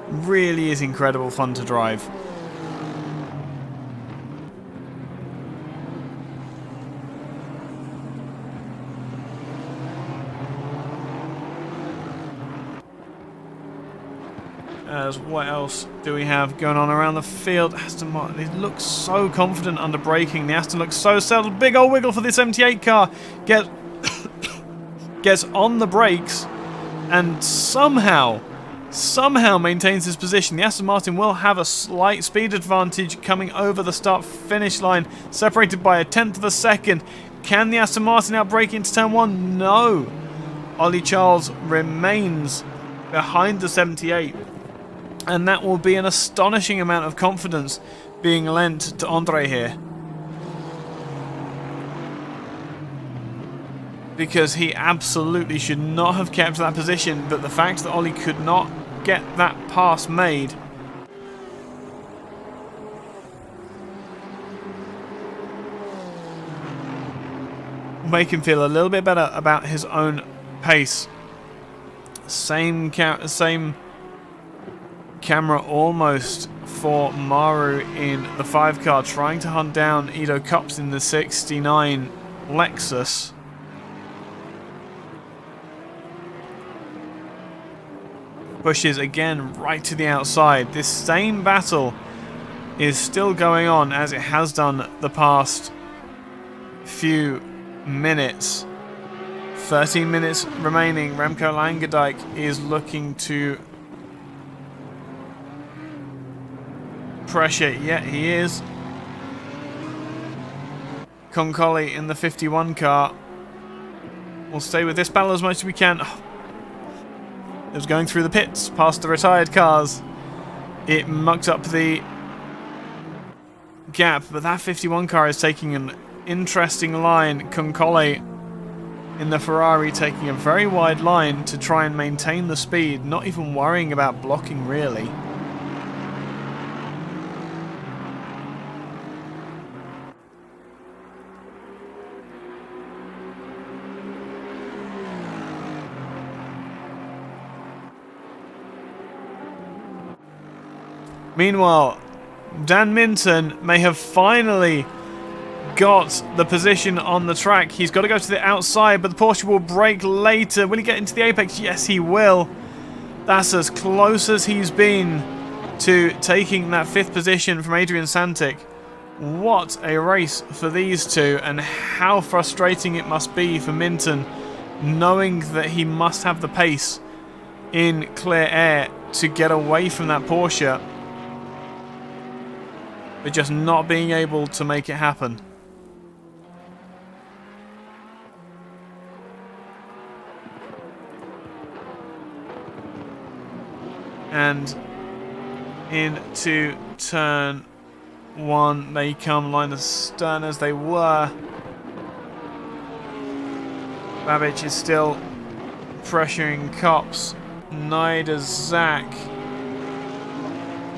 Really is incredible fun to drive. What else do we have going on around the field? Aston Martin, it looks so confident under braking. The Aston looks so settled. Big old wiggle for the 78 car. Gets on the brakes and somehow maintains his position. The Aston Martin will have a slight speed advantage coming over the start-finish line, separated by a tenth of a second. Can the Aston Martin outbrake into turn 1? No. Ollie Charles remains behind the 78. And that will be an astonishing amount of confidence being lent to Andre here. Because he absolutely should not have kept that position, but the fact that Ollie could not get that pass made will make him feel a little bit better about his own pace. Same camera almost for Maru in the 5 car, trying to hunt down Edo Cups in the 69 Lexus. Pushes again right to the outside. This same battle is still going on as it has done the past few minutes. 13 minutes remaining. Remco Langendijk is looking to pressure. Yeah, he is. Concoli in the 51 car. We'll stay with this battle as much as we can. It was going through the pits past the retired cars. It mucked up the gap, but that 51 car is taking an interesting line. Concoli in the Ferrari taking a very wide line to try and maintain the speed, not even worrying about blocking really. Meanwhile, Dan Minton may have finally got the position on the track. He's got to go to the outside, but the Porsche will brake later. Will he get into the apex? Yes, he will. That's as close as he's been to taking that 5th position from Adrian Santic what a race for these two, and how frustrating it must be for Minton, knowing that he must have the pace in clear air to get away from that Porsche, but just not being able to make it happen. And into turn 1 they come, line astern as they were. Babic is still pressuring Kops. Nida Zak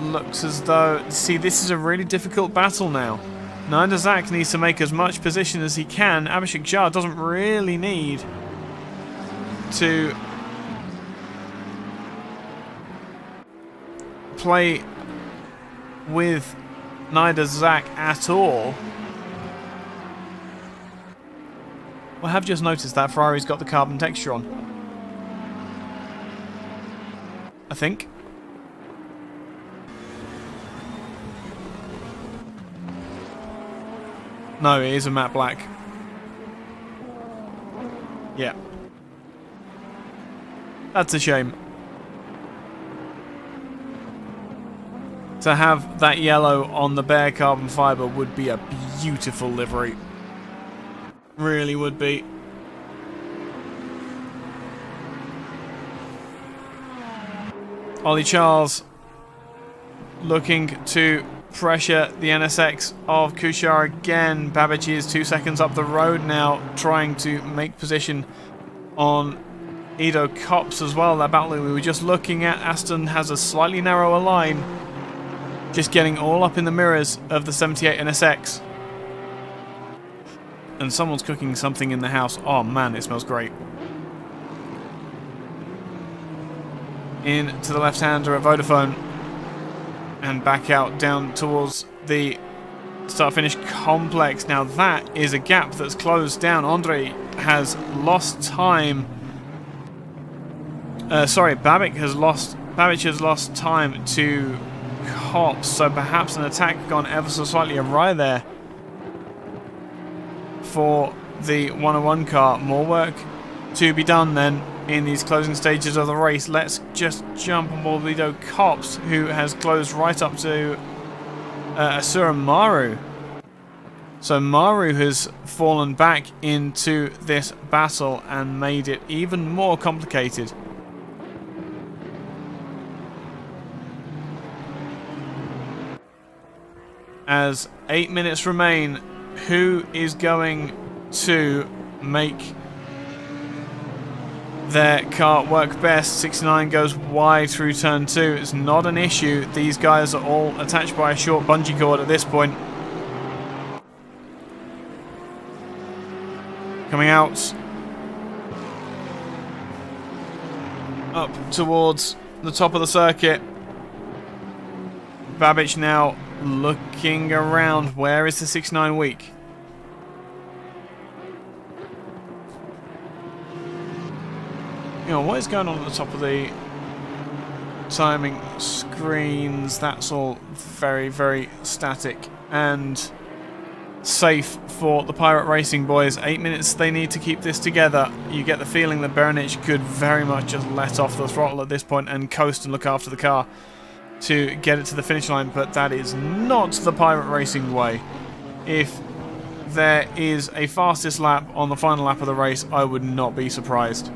looks as though... See, this is a really difficult battle now. Nida Zak needs to make as much position as he can. Abhishek Jha doesn't really need to play with Nida Zak at all. I have just noticed that Ferrari's got the carbon texture on. I think. No, it is a matte black. Yeah. That's a shame. To have that yellow on the bare carbon fibre would be a beautiful livery. Really would be. Ollie Charles looking to pressure the NSX of Kuchar again. Babic is 2 seconds up the road now, trying to make position on Ido Kops as well. That battle we were just looking at, Aston has a slightly narrower line, just getting all up in the mirrors of the 78 NSX. And someone's cooking something in the house. Oh man, it smells great. In to the left-hander at Vodafone. And back out down towards the start-finish complex. Now that is a gap that's closed down. Andre has lost time. Babic has lost time to Kops, so perhaps an attack gone ever so slightly awry there for the 101 car. More work to be done then in these closing stages of the race. Let's just jump on board Ido Kops, who has closed right up to Asura Maru. So Maru has fallen back into this battle and made it even more complicated. As 8 minutes remain, who is going to make their car work best? 69 goes wide through turn 2. It's not an issue. These guys are all attached by a short bungee cord at this point. Coming out up towards the top of the circuit. Babic now looking around. Where is the 6-9 weak? You know, what is going on at the top of the timing screens? That's all very, very static and safe for the Pirate Racing boys. 8 minutes they need to keep this together. You get the feeling that Berenic could very much just let off the throttle at this point and coast and look after the car to get it to the finish line, but that is not the Pirate Racing way. If there is a fastest lap on the final lap of the race, I would not be surprised.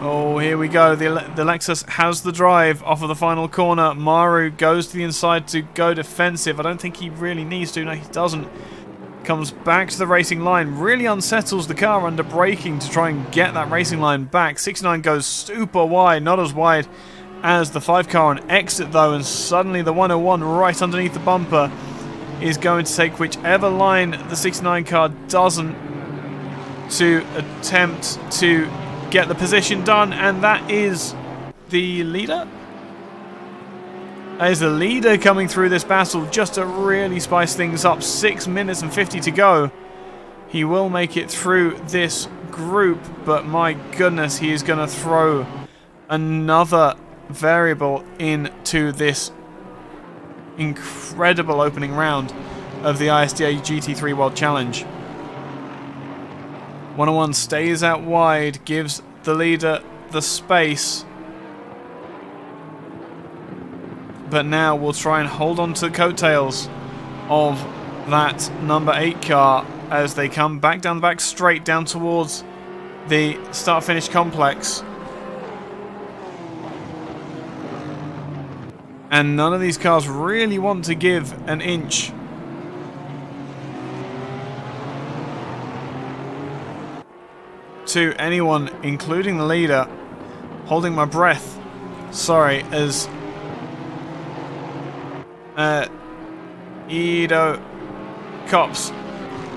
Oh, here we go. The Lexus has the drive off of the final corner. Maru goes to the inside to go defensive. I don't think he really needs to. No, he doesn't. Comes back to the racing line. Really unsettles the car under braking to try and get that racing line back. 69 goes super wide. Not as wide as the 5 car on exit, though. And suddenly the 101 right underneath the bumper is going to take whichever line the 69 car doesn't to attempt to get the position done, and that is the leader. There's the leader coming through this battle just to really spice things up. 6 minutes and 50 to go. He will make it through this group, but my goodness, he is going to throw another variable into this incredible opening round of the ISDA GT3 World Challenge. 101 stays out wide, gives the leader the space. But now we'll try and hold on to the coattails of that number 8 car as they come back down the back straight down towards the start-finish complex. And none of these cars really want to give an inch. To anyone, including the leader. Holding my breath. Sorry, as Edo Cops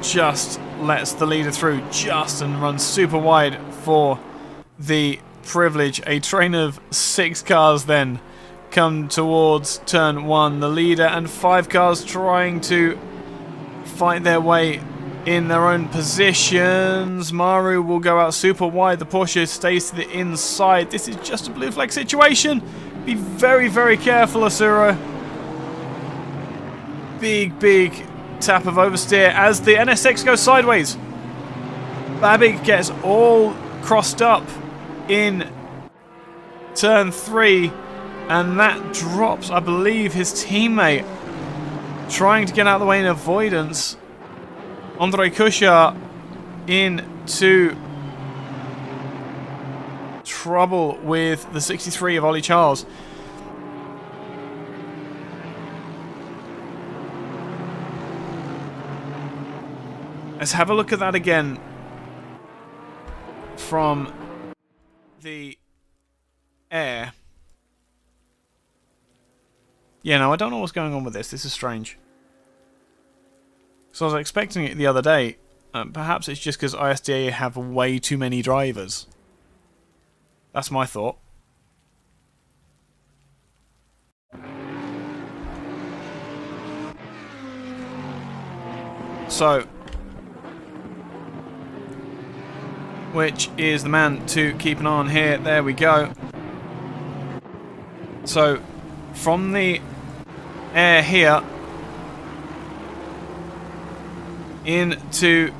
just lets the leader through and runs super wide for the privilege. A train of 6 cars then come towards turn 1. The leader and 5 cars trying to fight their way in their own positions. Maru will go out super wide. The Porsche stays to the inside. This is just a blue flag situation. Be very, very careful, Asura. Big tap of oversteer as the NSX goes sideways. Babic gets all crossed up in turn 3, and that drops, I believe, his teammate trying to get out of the way in avoidance. Andre Kushar into trouble with the 63 of Ollie Charles. Let's have a look at that again from the air. Yeah, no, I don't know what's going on with this. This is strange. So I was expecting it the other day. Perhaps it's just because ISDA have way too many drivers. That's my thought. So, which is the man to keep an eye on here? There we go. So, from the air here into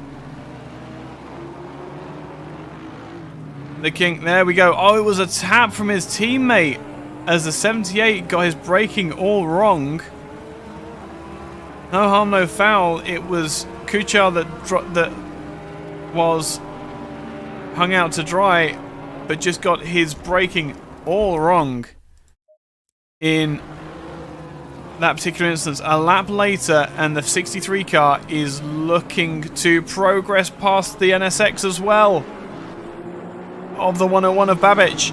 the King. There we go. Oh, it was a tap from his teammate as the 78 got his braking all wrong. No harm, no foul. It was Kuchar that was hung out to dry, but just got his braking all wrong in that particular instance. A lap later, and the 63 car is looking to progress past the NSX as well of the 101 of Babic.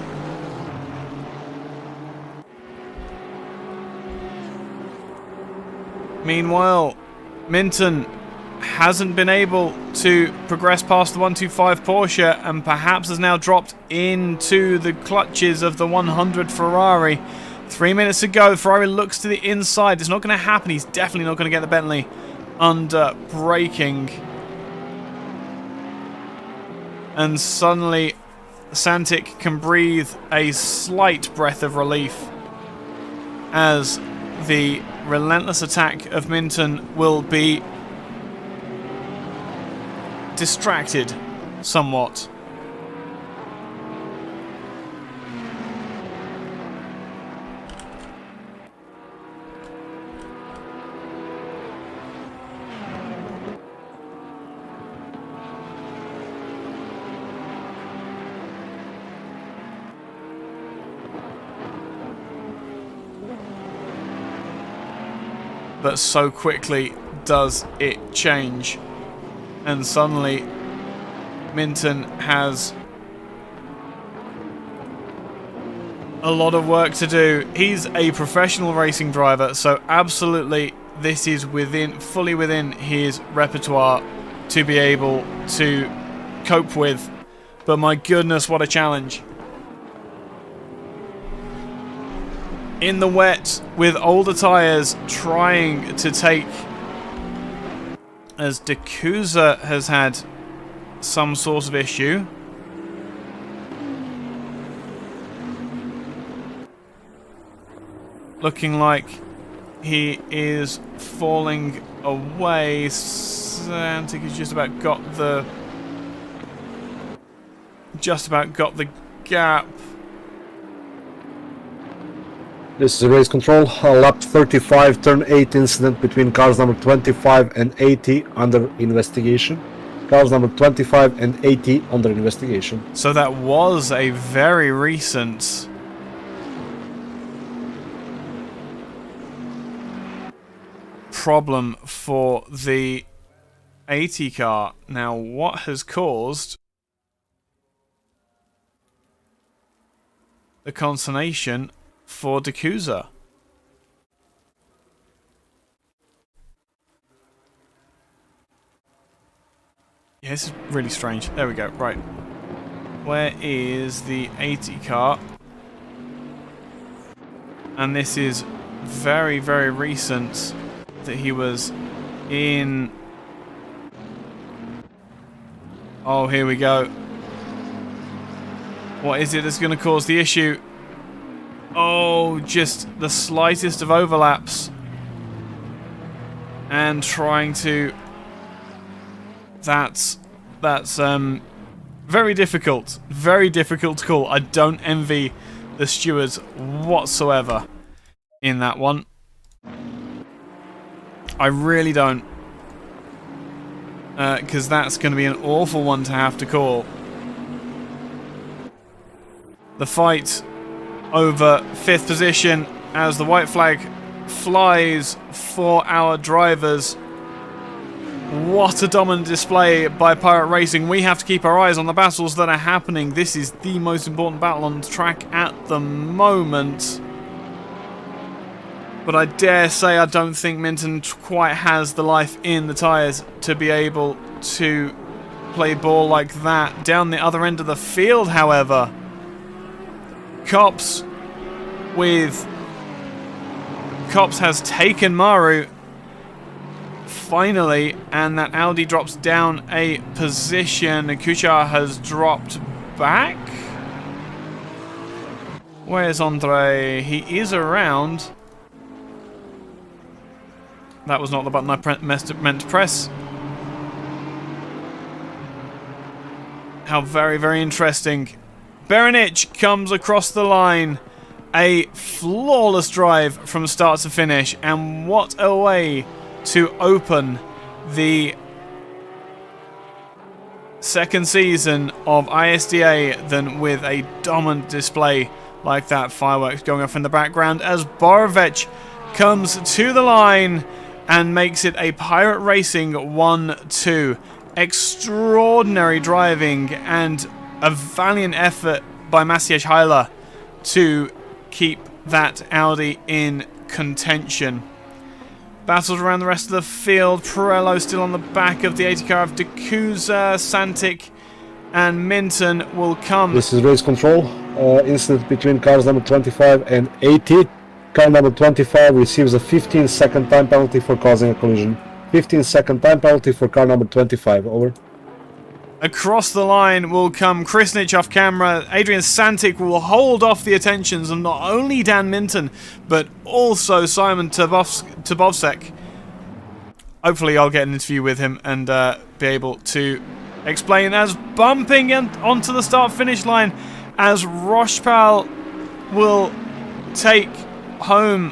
Meanwhile, Minton hasn't been able to progress past the 125 Porsche and perhaps has now dropped into the clutches of the 100 Ferrari. 3 minutes to go. Ferrari looks to the inside. It's not going to happen. He's definitely not going to get the Bentley under braking. And suddenly, Santic can breathe a slight breath of relief as the relentless attack of Minton will be distracted somewhat. But so quickly does it change. And suddenly, Minton has a lot of work to do. He's a professional racing driver, so absolutely this is fully within his repertoire to be able to cope with. But my goodness, what a challenge. in the wet with older tyres trying to take, as Dakuza has had some sort of issue. Looking like he is falling away. Santic has just about got the gap. This is race control, lap 35, turn 8 incident between cars number 25 and 80 under investigation. Cars number 25 and 80 under investigation. So that was a very recent problem for the 80 car. Now, what has caused the consternation for Dakuza? Yeah, this is really strange. There we go. Right. Where is the 80 car? And this is very, very recent that he was in. Oh, here we go. What is it that's going to cause the issue? Oh, just the slightest of overlaps. And trying to... That's very difficult. Very difficult to call. I don't envy the stewards whatsoever in that one. I really don't. Because that's going to be an awful one to have to call. The fight over 5th position as the white flag flies for our drivers. What a dominant display by Pirate Racing. We have to keep our eyes on the battles that are happening. This is the most important battle on the track at the moment. But I dare say I don't think Minton quite has the life in the tyres to be able to play ball like that. Down the other end of the field, however, Cops has taken Maru finally, and that Audi drops down a position. Kuchar has dropped back. Where's Andre? He is around. That was not the button I meant to press. How very, very interesting. Berenic comes across the line. A flawless drive from start to finish. And what a way to open the second season of ISDA than with a dominant display like that. Fireworks going off in the background as Borovic comes to the line and makes it a Pirate Racing 1-2. Extraordinary driving and a valiant effort by Maciej Heiler to keep that Audi in contention. Battled around the rest of the field. Pirello still on the back of the 80 car of Dakuza. Santic and Minton will come. This is race control. Incident between cars number 25 and 80. Car number 25 receives a 15-second time penalty for causing a collision. 15-second time penalty for car number 25. Over. Across the line will come Krisnich off camera. Adrian Santic will hold off the attentions of not only Dan Minton, but also Simon Tabovsek. Hopefully I'll get an interview with him and be able to explain, as bumping onto the start-finish line as Rochepal will take home.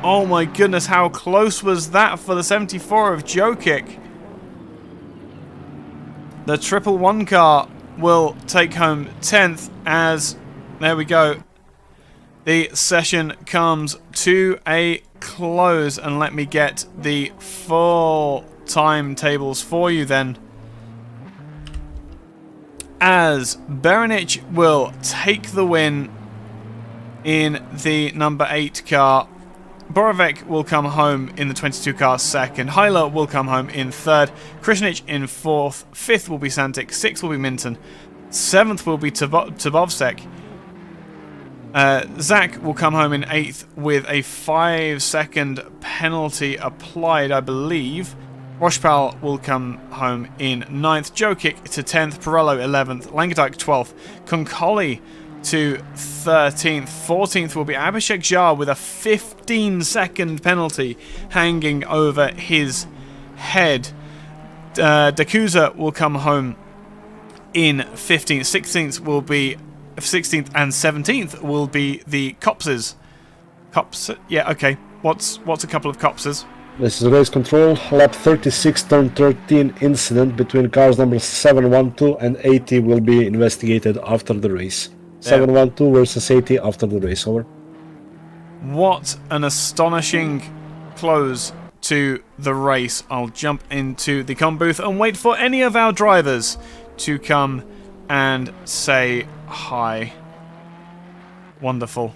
Oh my goodness, how close was that for the 74 of Jokic? The 111 car will take home 10th as, there we go, the session comes to a close. And let me get the full timetables for you then. As Berenic will take the win in the number 8 car. Borovic will come home in the 22 car second. Heiler will come home in third. Krisnich in 4th. 5th will be Santic. 6th will be Minton. 7th will be Tabovsek. Zach will come home in 8th with a 5-second penalty applied, I believe. Rochepal will come home in 9th. Jokic to 10th. Pirello 11th. Langadike 12th. Concoli to 13th. 14th will be Abhishek Jha with a 15-second penalty hanging over his head. Dakuza will come home in 15th. 16th will be 16th and 17th will be the Copses. Cops, yeah, okay. What's a couple of Copses? This is race control, lap 36, turn 13 incident between cars numbers 712 and 80 will be investigated after the race. 712 versus 80 after the race, over. What an astonishing close to the race. I'll jump into the comm booth and wait for any of our drivers to come and say hi. Wonderful.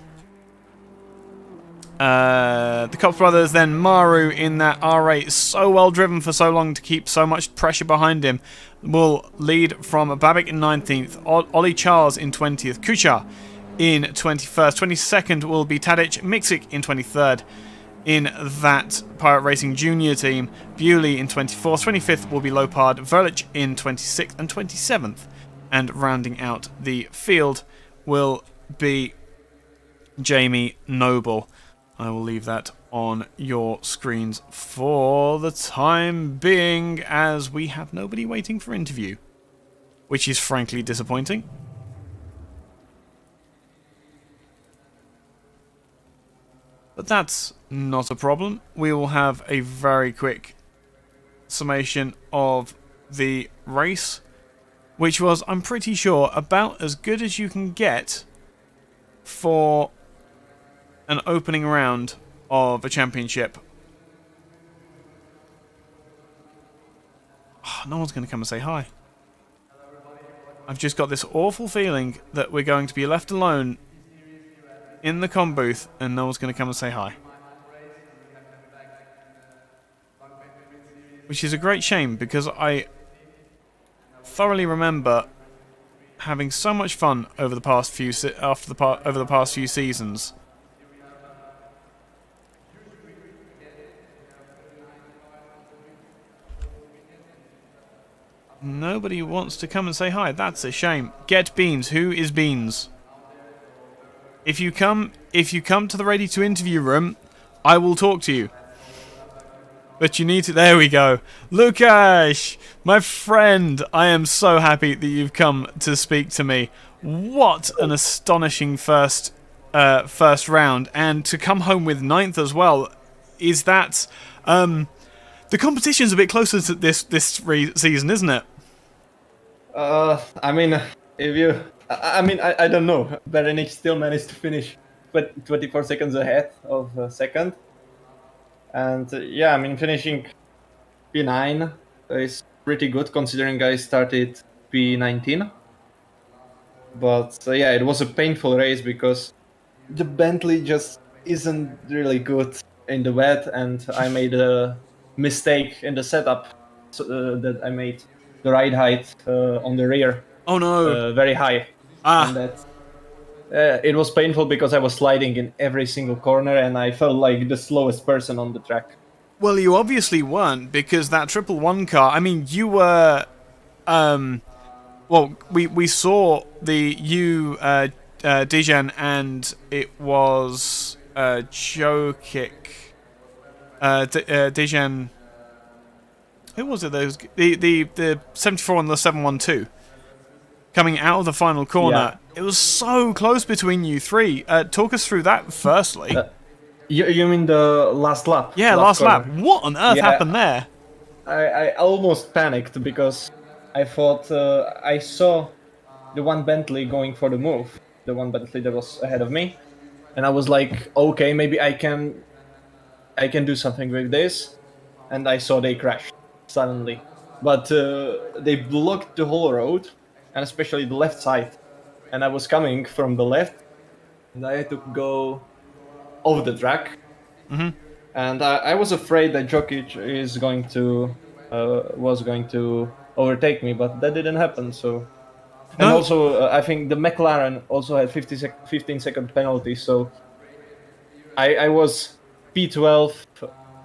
The Cops brothers, then Maru in that R8, so well driven for so long to keep so much pressure behind him, will lead from Babik in 19th, Ollie Charles in 20th, Kuchar in 21st, 22nd will be Tadic, Miksik in 23rd. In that Pirate Racing Junior team, Bewley in 24th, 25th will be Lopard, Verlich in 26th and 27th. And rounding out the field will be Jamie Noble. I will leave that on your screens for the time being, as we have nobody waiting for interview, which is frankly disappointing. But that's not a problem. We will have a very quick summation of the race, which was, I'm pretty sure, about as good as you can get for an opening round of a championship. Oh, no one's going to come and say hi. I've just got this awful feeling that we're going to be left alone in the comm booth and no one's going to come and say hi. Which is a great shame, because I thoroughly remember having so much fun over the past few seasons. Nobody wants to come and say hi. That's a shame. Get Beans. Who is Beans? If you come to the ready to interview room, I will talk to you. But you need to... There we go. Lukash, my friend, I am so happy that you've come to speak to me. What an astonishing first round, and to come home with 9th as well. Is that the competition's a bit closer to this season, isn't it? I mean, I don't know. Berenik still managed to finish 24 seconds ahead of second. And yeah, I mean, finishing P9 is pretty good considering I started P19. But yeah, it was a painful race because the Bentley just isn't really good in the wet, and I made a mistake in the setup that I made the ride height on the rear. Oh no! Very high. Ah. And that it was painful because I was sliding in every single corner and I felt like the slowest person on the track. Well, you obviously weren't, because that 111 car, I mean, you were... well, we saw the Dijan, and it was Jokic. Dijan... Who was it? The 74 and the 712. Coming out of the final corner. Yeah. It was so close between you three. Talk us through that firstly. You mean the last lap? Yeah, last lap. What on earth happened there? I almost panicked because I thought I saw the one Bentley going for the move. The one Bentley that was ahead of me. And I was like, okay, maybe I can do something with this. And I saw they crashed suddenly. But they blocked the whole road, and especially the left side. And I was coming from the left, and I had to go over the track. Mm-hmm. And I was afraid that Jokic was going to overtake me, but that didn't happen. So And No. also, I think the McLaren also had 15-second penalty, so I was P12,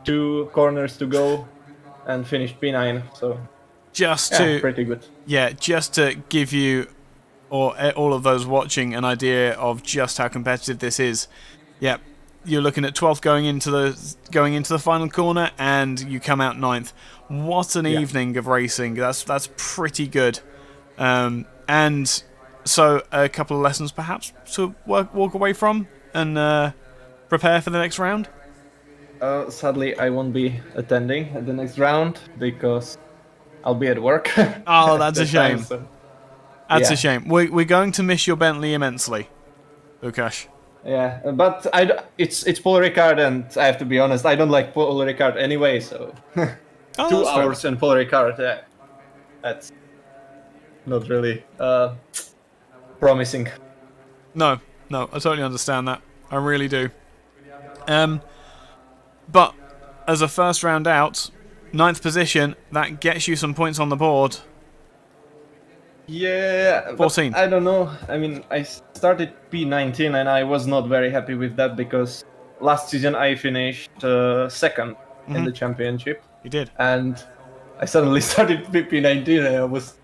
2 corners to go, and finished P9. So Just yeah, to pretty good. just to give you or all of those watching an idea of just how competitive this is. Yeah, you're looking at 12th going into the final corner, and you come out 9th. What an evening of racing! That's pretty good. And so a couple of lessons perhaps to walk away from and prepare for the next round. Sadly, I won't be attending at the next round because I'll be at work. Oh, that's a that time, shame. so, That's yeah. a shame. We're going to miss your Bentley immensely, Lukasz. Yeah, but it's Paul Ricard, and I have to be honest, I don't like Paul Ricard anyway. So Oh, 2 that's fair hours and Paul Ricard, yeah, that's not really promising. No, I totally understand that. I really do. But as a first round out, 9th position, that gets you some points on the board. Yeah, 14. I don't know. I mean, I started P19 and I was not very happy with that because last season I finished second in the championship. You did. And I suddenly started P19 and I was,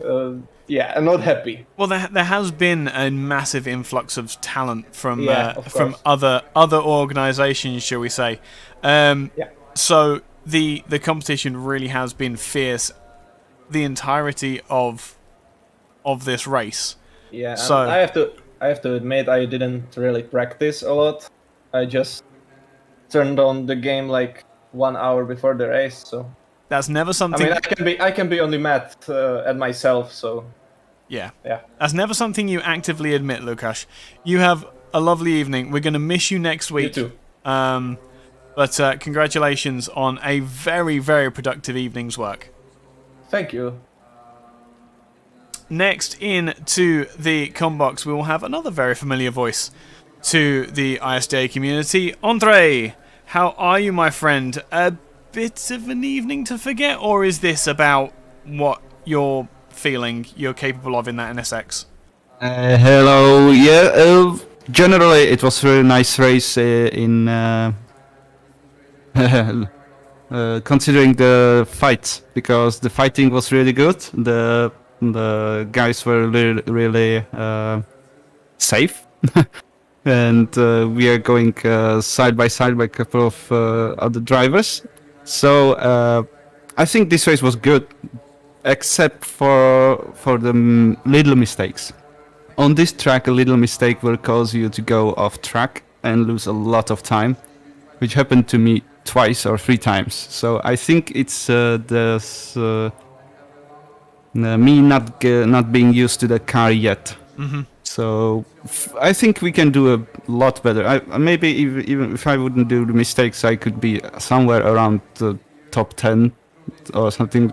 not happy. Well, there has been a massive influx of talent from Of course. other organisations, shall we say? So the competition really has been fierce the entirety of this race. Yeah, So I have to admit I didn't really practice a lot. I just turned on the game like 1 hour before the race. So that's never I something. mean, I can be only mad at myself. So Yeah. yeah. That's never something you actively admit, Lukasz. You have a lovely evening. We're going to miss you next week. You too. But congratulations on a very, very productive evening's work. Thank you. Next in to the combox, we will have another very familiar voice to the ISDA community. Andre, how are you, my friend? A bit of an evening to forget, or is this about what you're feeling you're capable of in that NSX? Hello. Yeah. Generally, it was a very nice race considering the fight, because the fighting was really good. The guys were really safe, and we are going side by side by a couple of other drivers. So I think this race was good, except for the little mistakes. On this track, a little mistake will cause you to go off track and lose a lot of time, which happened to me twice or 3 times. So I think it's me not being used to the car yet. Mm-hmm. So I think we can do a lot better. Maybe even if I wouldn't do the mistakes, I could be somewhere around the top 10 or something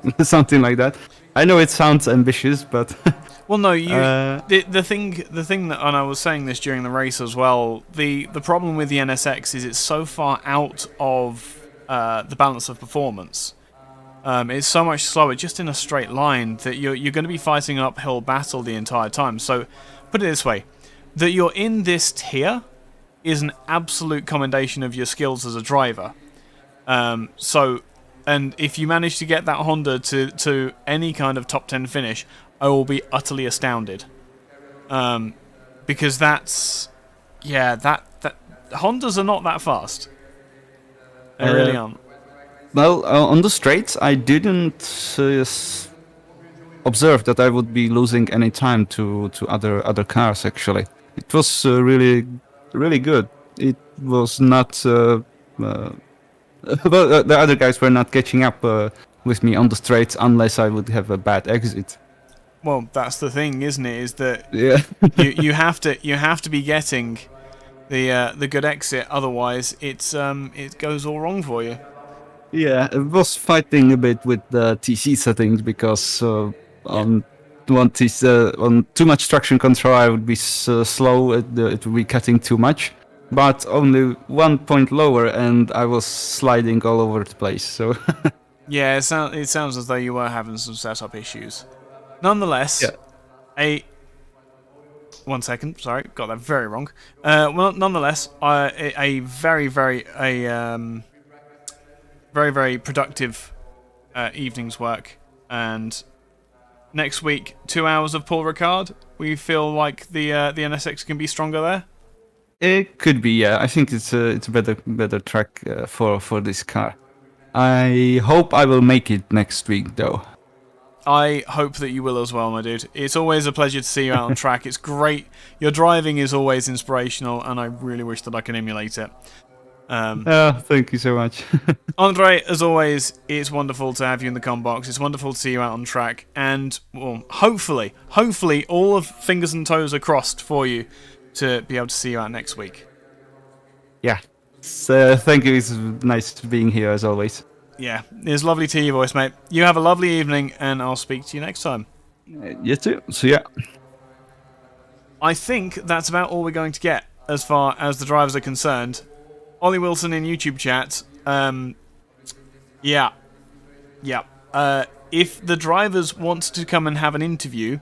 like that. I know it sounds ambitious, but well, no, the thing that, and I was saying this during the race as well. The problem with the NSX is it's so far out of the balance of performance. It's so much slower, just in a straight line, that you're going to be fighting an uphill battle the entire time. So, put it this way: that you're in this tier is an absolute commendation of your skills as a driver. And if you manage to get that Honda to any kind of top 10 finish, I will be utterly astounded. Because that Hondas are not that fast. They really aren't. Well, on the straights, I didn't observe that I would be losing any time to other cars. Actually, it was really good. It was not. Well, the other guys were not catching up with me on the straights unless I would have a bad exit. Well, that's the thing, isn't it? Is that Yeah. you have to be getting the good exit, otherwise it goes all wrong for you. Yeah, I was fighting a bit with the TC settings because on too much traction control I would be slow. It would be cutting too much. But only 1 point lower, and I was sliding all over the place. So yeah, it sounds as though you were having some setup issues. Nonetheless, A 1 second, sorry, got that very wrong. Well, nonetheless, a very, very very productive evening's work, and next week 2 hours of Paul Ricard. We feel like the NSX can be stronger there. It could be, yeah. I think it's a better track for this car. I hope I will make it next week, though. I hope that you will as well, my dude. It's always a pleasure to see you out on track. It's great. Your driving is always inspirational, and I really wish that I can emulate it. Thank you so much. Andre, as always, it's wonderful to have you in the com box. It's wonderful to see you out on track, and well, hopefully, all of fingers and toes are crossed for you to be able to see you out next week. Yeah. So, thank you. It's nice being here as always. Yeah, it's lovely to hear your voice, mate. You have a lovely evening, and I'll speak to you next time. You too. So yeah. I think that's about all we're going to get as far as the drivers are concerned. Ollie Wilson in YouTube chat. Yeah. If the drivers want to come and have an interview,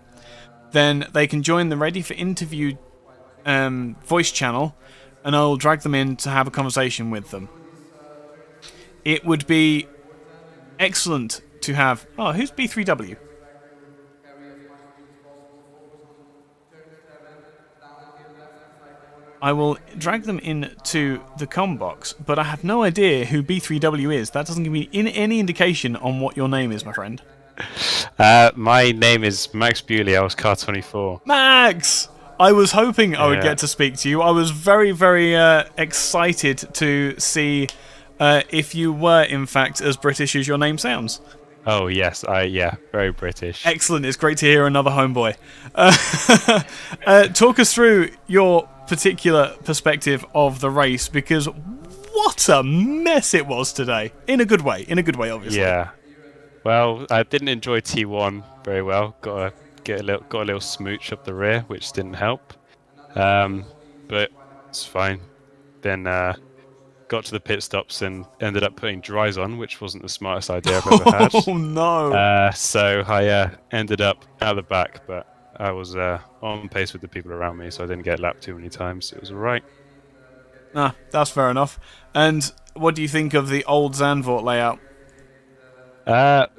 then they can join the Ready for Interview voice channel, and I'll drag them in to have a conversation with them. It would be excellent to have... Oh, who's B3W? I will drag them into the com box, but I have no idea who B3W is. That doesn't give me any indication on what your name is, my friend. My name is Max Bewley. I was car 24. Max! I was hoping I would get to speak to you. I was very, very excited to see if you were, in fact, as British as your name sounds. Oh, yes. Very British. Excellent. It's great to hear another homeboy. Talk us through your particular perspective of the race, because what a mess it was today. In a good way, obviously. Yeah. Well, I didn't enjoy T1 very well. Got a little smooch up the rear, which didn't help. But it's fine. Then got to the pit stops and ended up putting dries on, which wasn't the smartest idea I've ever had. Oh no! So I ended up out the back, but I was on pace with the people around me, so I didn't get lapped too many times. It was alright. Nah, that's fair enough. And what do you think of the old Zandvoort layout?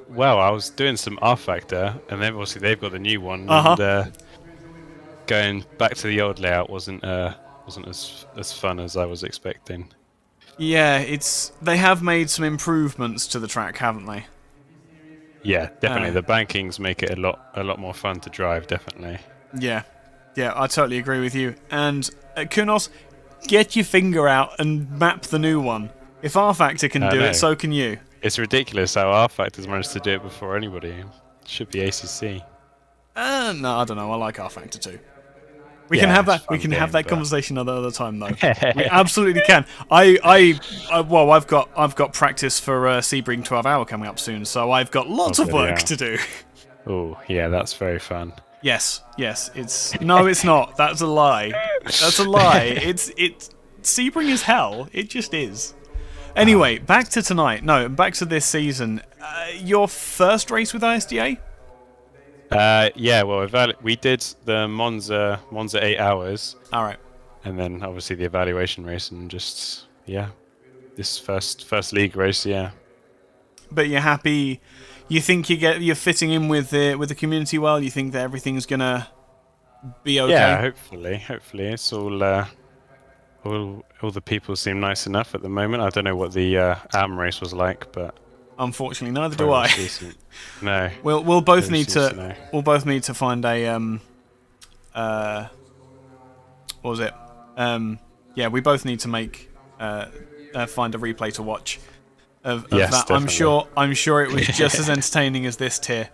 Well, I was doing some R Factor, and then obviously they've got the new one, and going back to the old layout wasn't as fun as I was expecting. Yeah, they have made some improvements to the track, haven't they? Yeah, definitely. The bankings make it a lot more fun to drive, definitely. Yeah, I totally agree with you. And Kunos, get your finger out and map the new one. If R Factor can do it, so can you. It's ridiculous how R Factor's managed to do it before anybody. It should be ACC. No, I don't know. I like R Factor too. We can have that. We can have that conversation another time, though. We absolutely can. Well, I've got practice for Sebring 12 Hour coming up soon, so I've got lots of work to do. Oh, yeah, that's very fun. Yes. It's not. That's a lie. That's a lie. It's Sebring is hell. It just is. Anyway, back to tonight. No, back to this season. Your first race with ISDA? Yeah, well, we did the Monza 8 hours. All right. And then obviously the evaluation race, and just this first league race, yeah. But you're happy. You think you're fitting in with the community well. You think that everything's gonna be okay. Yeah, hopefully it's all the people seem nice enough at the moment. I don't know what the AM race was like, but. Unfortunately, neither do I. No. We'll both need to find a what was it? Yeah, we both need to find a replay to watch of that. Definitely. I'm sure it was just as entertaining as this tier.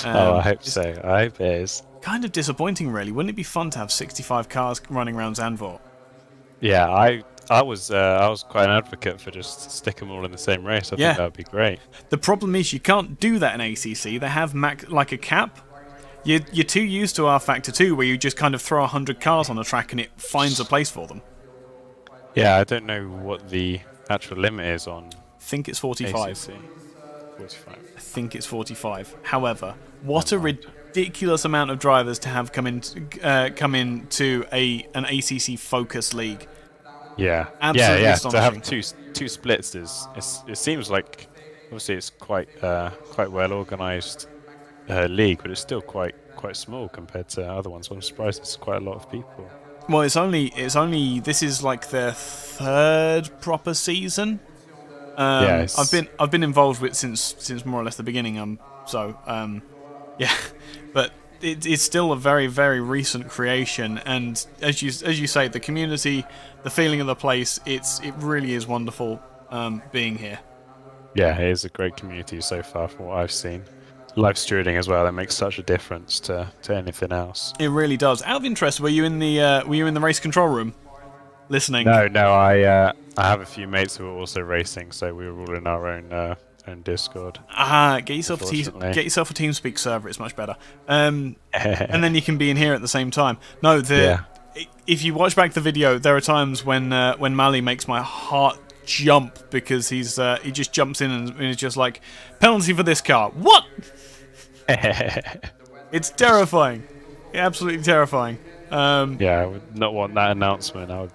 I hope so. I hope it is. Kind of disappointing, really. Wouldn't it be fun to have 65 cars running around Zandvoort? Yeah, I was quite an advocate for just stick them all in the same race. I think that would be great. The problem is you can't do that in ACC. They have like a cap. You're too used to R Factor 2, where you just kind of throw 100 cars on a track and it finds a place for them. Yeah, I don't know what the actual limit is on. I think it's 45. ACC. 45. I think it's 45. However, what a ridiculous amount of drivers to have come into an ACC focus league. Yeah, Absolutely yeah. To astonishing. have two splits it seems like obviously it's quite well organized league, but it's still quite small compared to other ones. So I'm surprised it's quite a lot of people. Well, it's only this is like their third proper season. Yeah, I've been involved with since more or less the beginning. Yeah, but it's still a very, very recent creation, and as you say, the community, the feeling of the place, it really is wonderful being here. Yeah, it is a great community so far from what I've seen. Live streaming as well, that makes such a difference to anything else. It really does. Out of interest, were you in the race control room listening? No, I have a few mates who are also racing, so we were all in our own Discord. Get yourself a TeamSpeak server. It's much better. And then you can be in here at the same time. No, if you watch back the video, there are times when Mali makes my heart jump because he just jumps in and is just like, penalty for this car. What? It's terrifying. Absolutely terrifying. Yeah, I would not want that announcement. I would.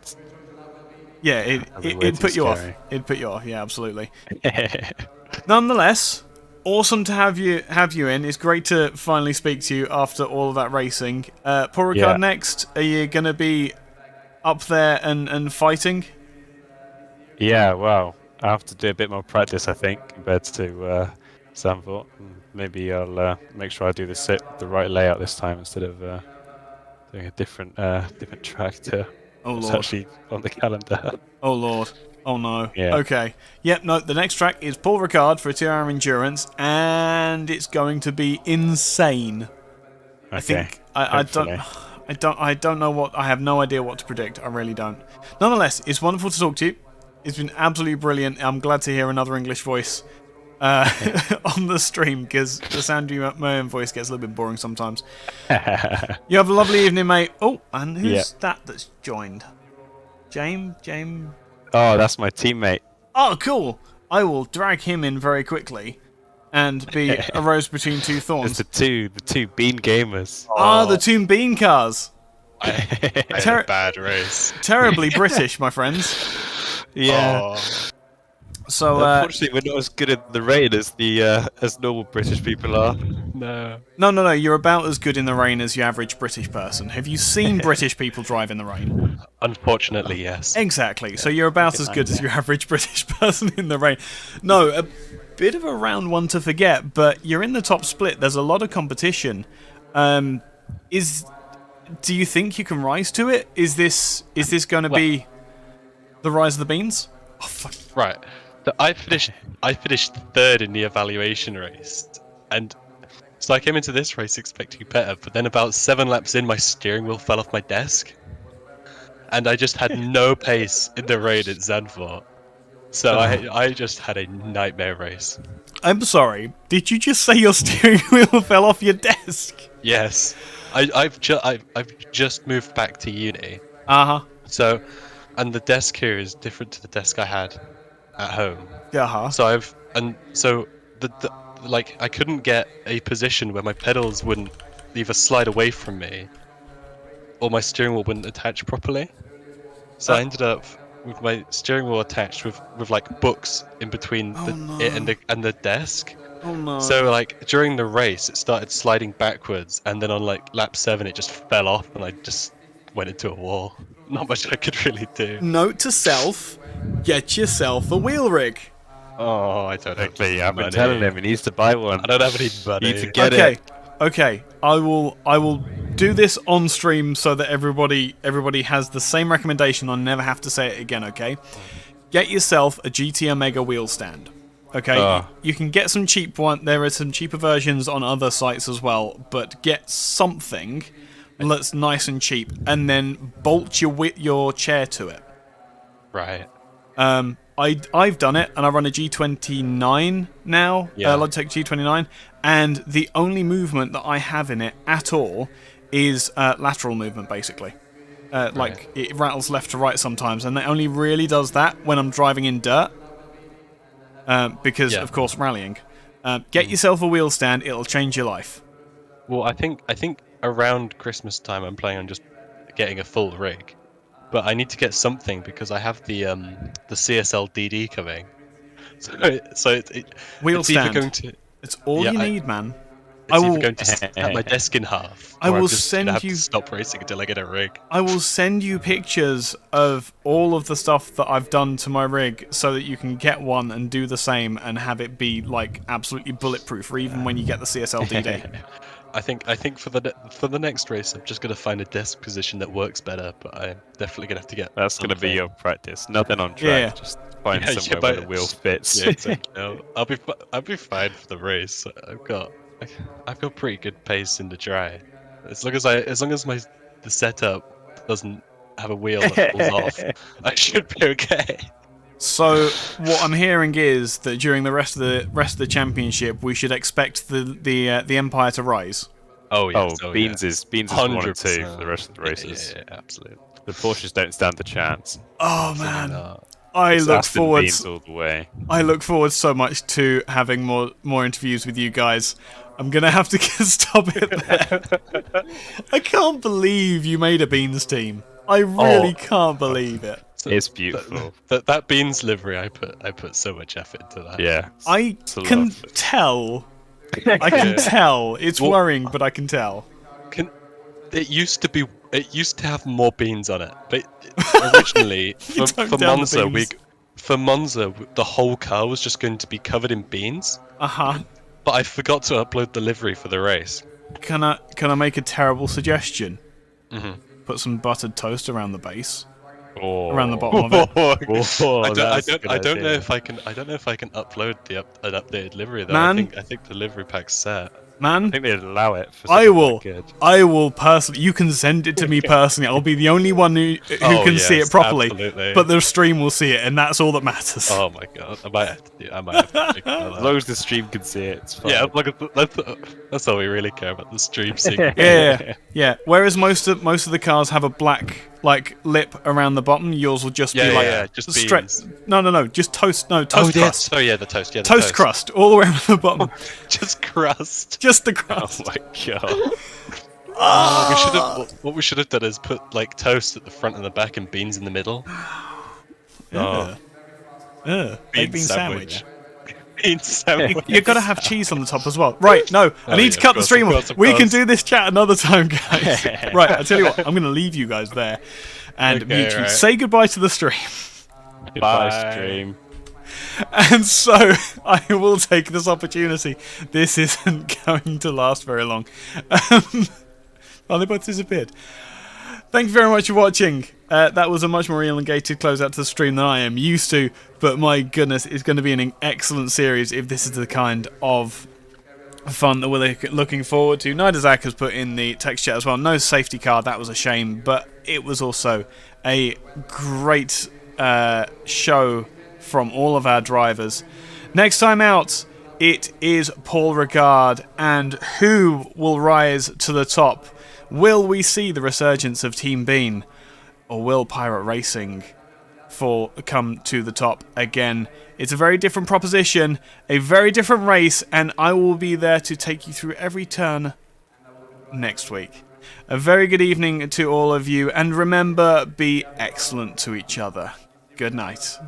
Yeah, it'd put you off. It'd put you off. Yeah, absolutely. Nonetheless, awesome to have you in. It's great to finally speak to you after all of that racing. Paul Ricard, next, are you going to be up there and fighting? Yeah, well, I have to do a bit more practice, I think, compared to Zandvoort. Maybe I'll make sure I do the right layout this time instead of doing a different track to what's actually on the calendar. Oh Lord. Oh no. Yeah. Okay. Yep, no, the next track is Paul Ricard for a 2-hour endurance, and it's going to be insane. Okay. I think I don't know what. I have no idea what to predict. I really don't. Nonetheless, it's wonderful to talk to you. It's been absolutely brilliant. I'm glad to hear another English voice on the stream, because the sound of my own voice gets a little bit boring sometimes. You have a lovely evening, mate. Oh, and who's that's joined? James? Oh, that's my teammate. Oh, cool. I will drag him in very quickly and be a rose between two thorns. It's the two bean gamers. Ah, the two bean cars. I had a bad race. Terribly British, my friends. Yeah. So unfortunately, we're not as good at the rain as as normal British people are. No. You're about as good in the rain as your average British person. Have you seen British people drive in the rain? Unfortunately, yes. Exactly. So you're about as good as your average British person in the rain. No, a bit of a round one to forget, but you're in the top split. There's a lot of competition. Do you think you can rise to it? Is this going to be the rise of the beans? Oh, fuck. Right. So I finished third in the evaluation race, and so I came into this race expecting better, but then about 7 laps in, my steering wheel fell off my desk, and I just had no pace in the rain at Zandvoort. So I just had a nightmare race. I'm sorry. Did you just say your steering wheel fell off your desk? Yes, I've just moved back to uni. So, and the desk here is different to the desk I had at home. So I couldn't get a position where my pedals wouldn't either slide away from me or my steering wheel wouldn't attach properly. So I ended up with my steering wheel attached with like books in between it and the desk. Oh no. So like during the race it started sliding backwards, and then on like lap 7 it just fell off and I just went into a wall. Not much I could really do. Note to self, get yourself a wheel rig. Oh, I don't have Exactly. I've been telling him he needs to buy one. I don't have any money. You need to get it. Okay. I will do this on stream so that everybody has the same recommendation. I'll never have to say it again, okay? Get yourself a GT Omega wheel stand. Okay? You can get some cheap one. There are some cheaper versions on other sites as well, but get something that's nice and cheap, and then bolt your chair to it. Right. I've done it, and I run a G29 now, Logitech G29, and the only movement that I have in it at all is lateral movement, basically. Like, it rattles left to right sometimes, and it only really does that when I'm driving in dirt, because, of course, rallying. Get yourself a wheel stand, it'll change your life. Well, I think around Christmas time I'm planning on just getting a full rig, but I need to get something because I have the CSL DD coming. So Wheel it's either stand. going to It's all you need, man. It's either going to cut my desk in half, or I'm just gonna have to stop racing until I get a rig. I will send you pictures of all of the stuff that I've done to my rig, so that you can get one and do the same and have it be like absolutely bulletproof, for even when you get the CSL DD. I think for the next race, I'm just gonna find a desk position that works better. But I'm definitely gonna have to get. That's gonna be your practice. Nothing on track. Just find somewhere where the wheel fits. Yeah, exactly. No, I'll be fine for the race. I've got pretty good pace in the dry. As long as the setup doesn't have a wheel that falls off, I should be okay. So what I'm hearing is that during the rest of the championship, we should expect the Empire to rise. Oh yeah. Beans is 1 and 2 for the rest of the races. Yeah, absolutely. The Porsches don't stand a chance. Oh man. I look forward. All the way. I look forward so much to having more interviews with you guys. I'm gonna have to stop it there. I can't believe you made a Beans team. I really can't believe it. It's beautiful. That Beans livery, I put so much effort into that. Yeah. I can tell. I can tell. It's worrying, but I can tell. It used to have more beans on it, but originally for Monza, the whole car was just going to be covered in beans. But I forgot to upload the livery for the race. Can I make a terrible suggestion? Put some buttered toast around the base, around the bottom of it. I don't know if I can upload an updated livery though. Man, I think the livery pack's set. Man, I think they'd allow it. I will personally. You can send it to me personally. I'll be the only one who can see it properly. Absolutely. But the stream will see it, and that's all that matters. Oh my god! I might have to as long as the stream can see it, it's fine. Yeah, that's all we really care about. The stream seeing. Yeah. Whereas most of the cars have a black lip around the bottom, yours will just be just straight. No, just toast. No, toast crust. Oh yeah, the toast. Yeah, toast crust all around the bottom. Just crust. Just the crust. Oh my god. What we should have done is put toast at the front and the back and beans in the middle. Bean sandwich. Bean sandwich. You've got to have cheese on the top as well. Right, no, I need to cut the stream off. We can do this chat another time, guys. Right, I tell you what, I'm going to leave you guys there and mute you. Right. Say goodbye to the stream. Goodbye, stream. And so, I will take this opportunity. This isn't going to last very long. Well, they both disappeared. Thank you very much for watching. That was a much more elongated closeout to the stream than I am used to, but my goodness, it's going to be an excellent series if this is the kind of fun that we're looking forward to. Nidazak has put in the text chat as well. No safety car, that was a shame, but it was also a great show from all of our drivers. Next time out, it is Paul Ricard, and who will rise to the top? Will we see the resurgence of Team Bean, or will Pirate Racing come to the top again? It's a very different proposition, a very different race, and I will be there to take you through every turn next week. A very good evening to all of you, and remember, be excellent to each other. Good night.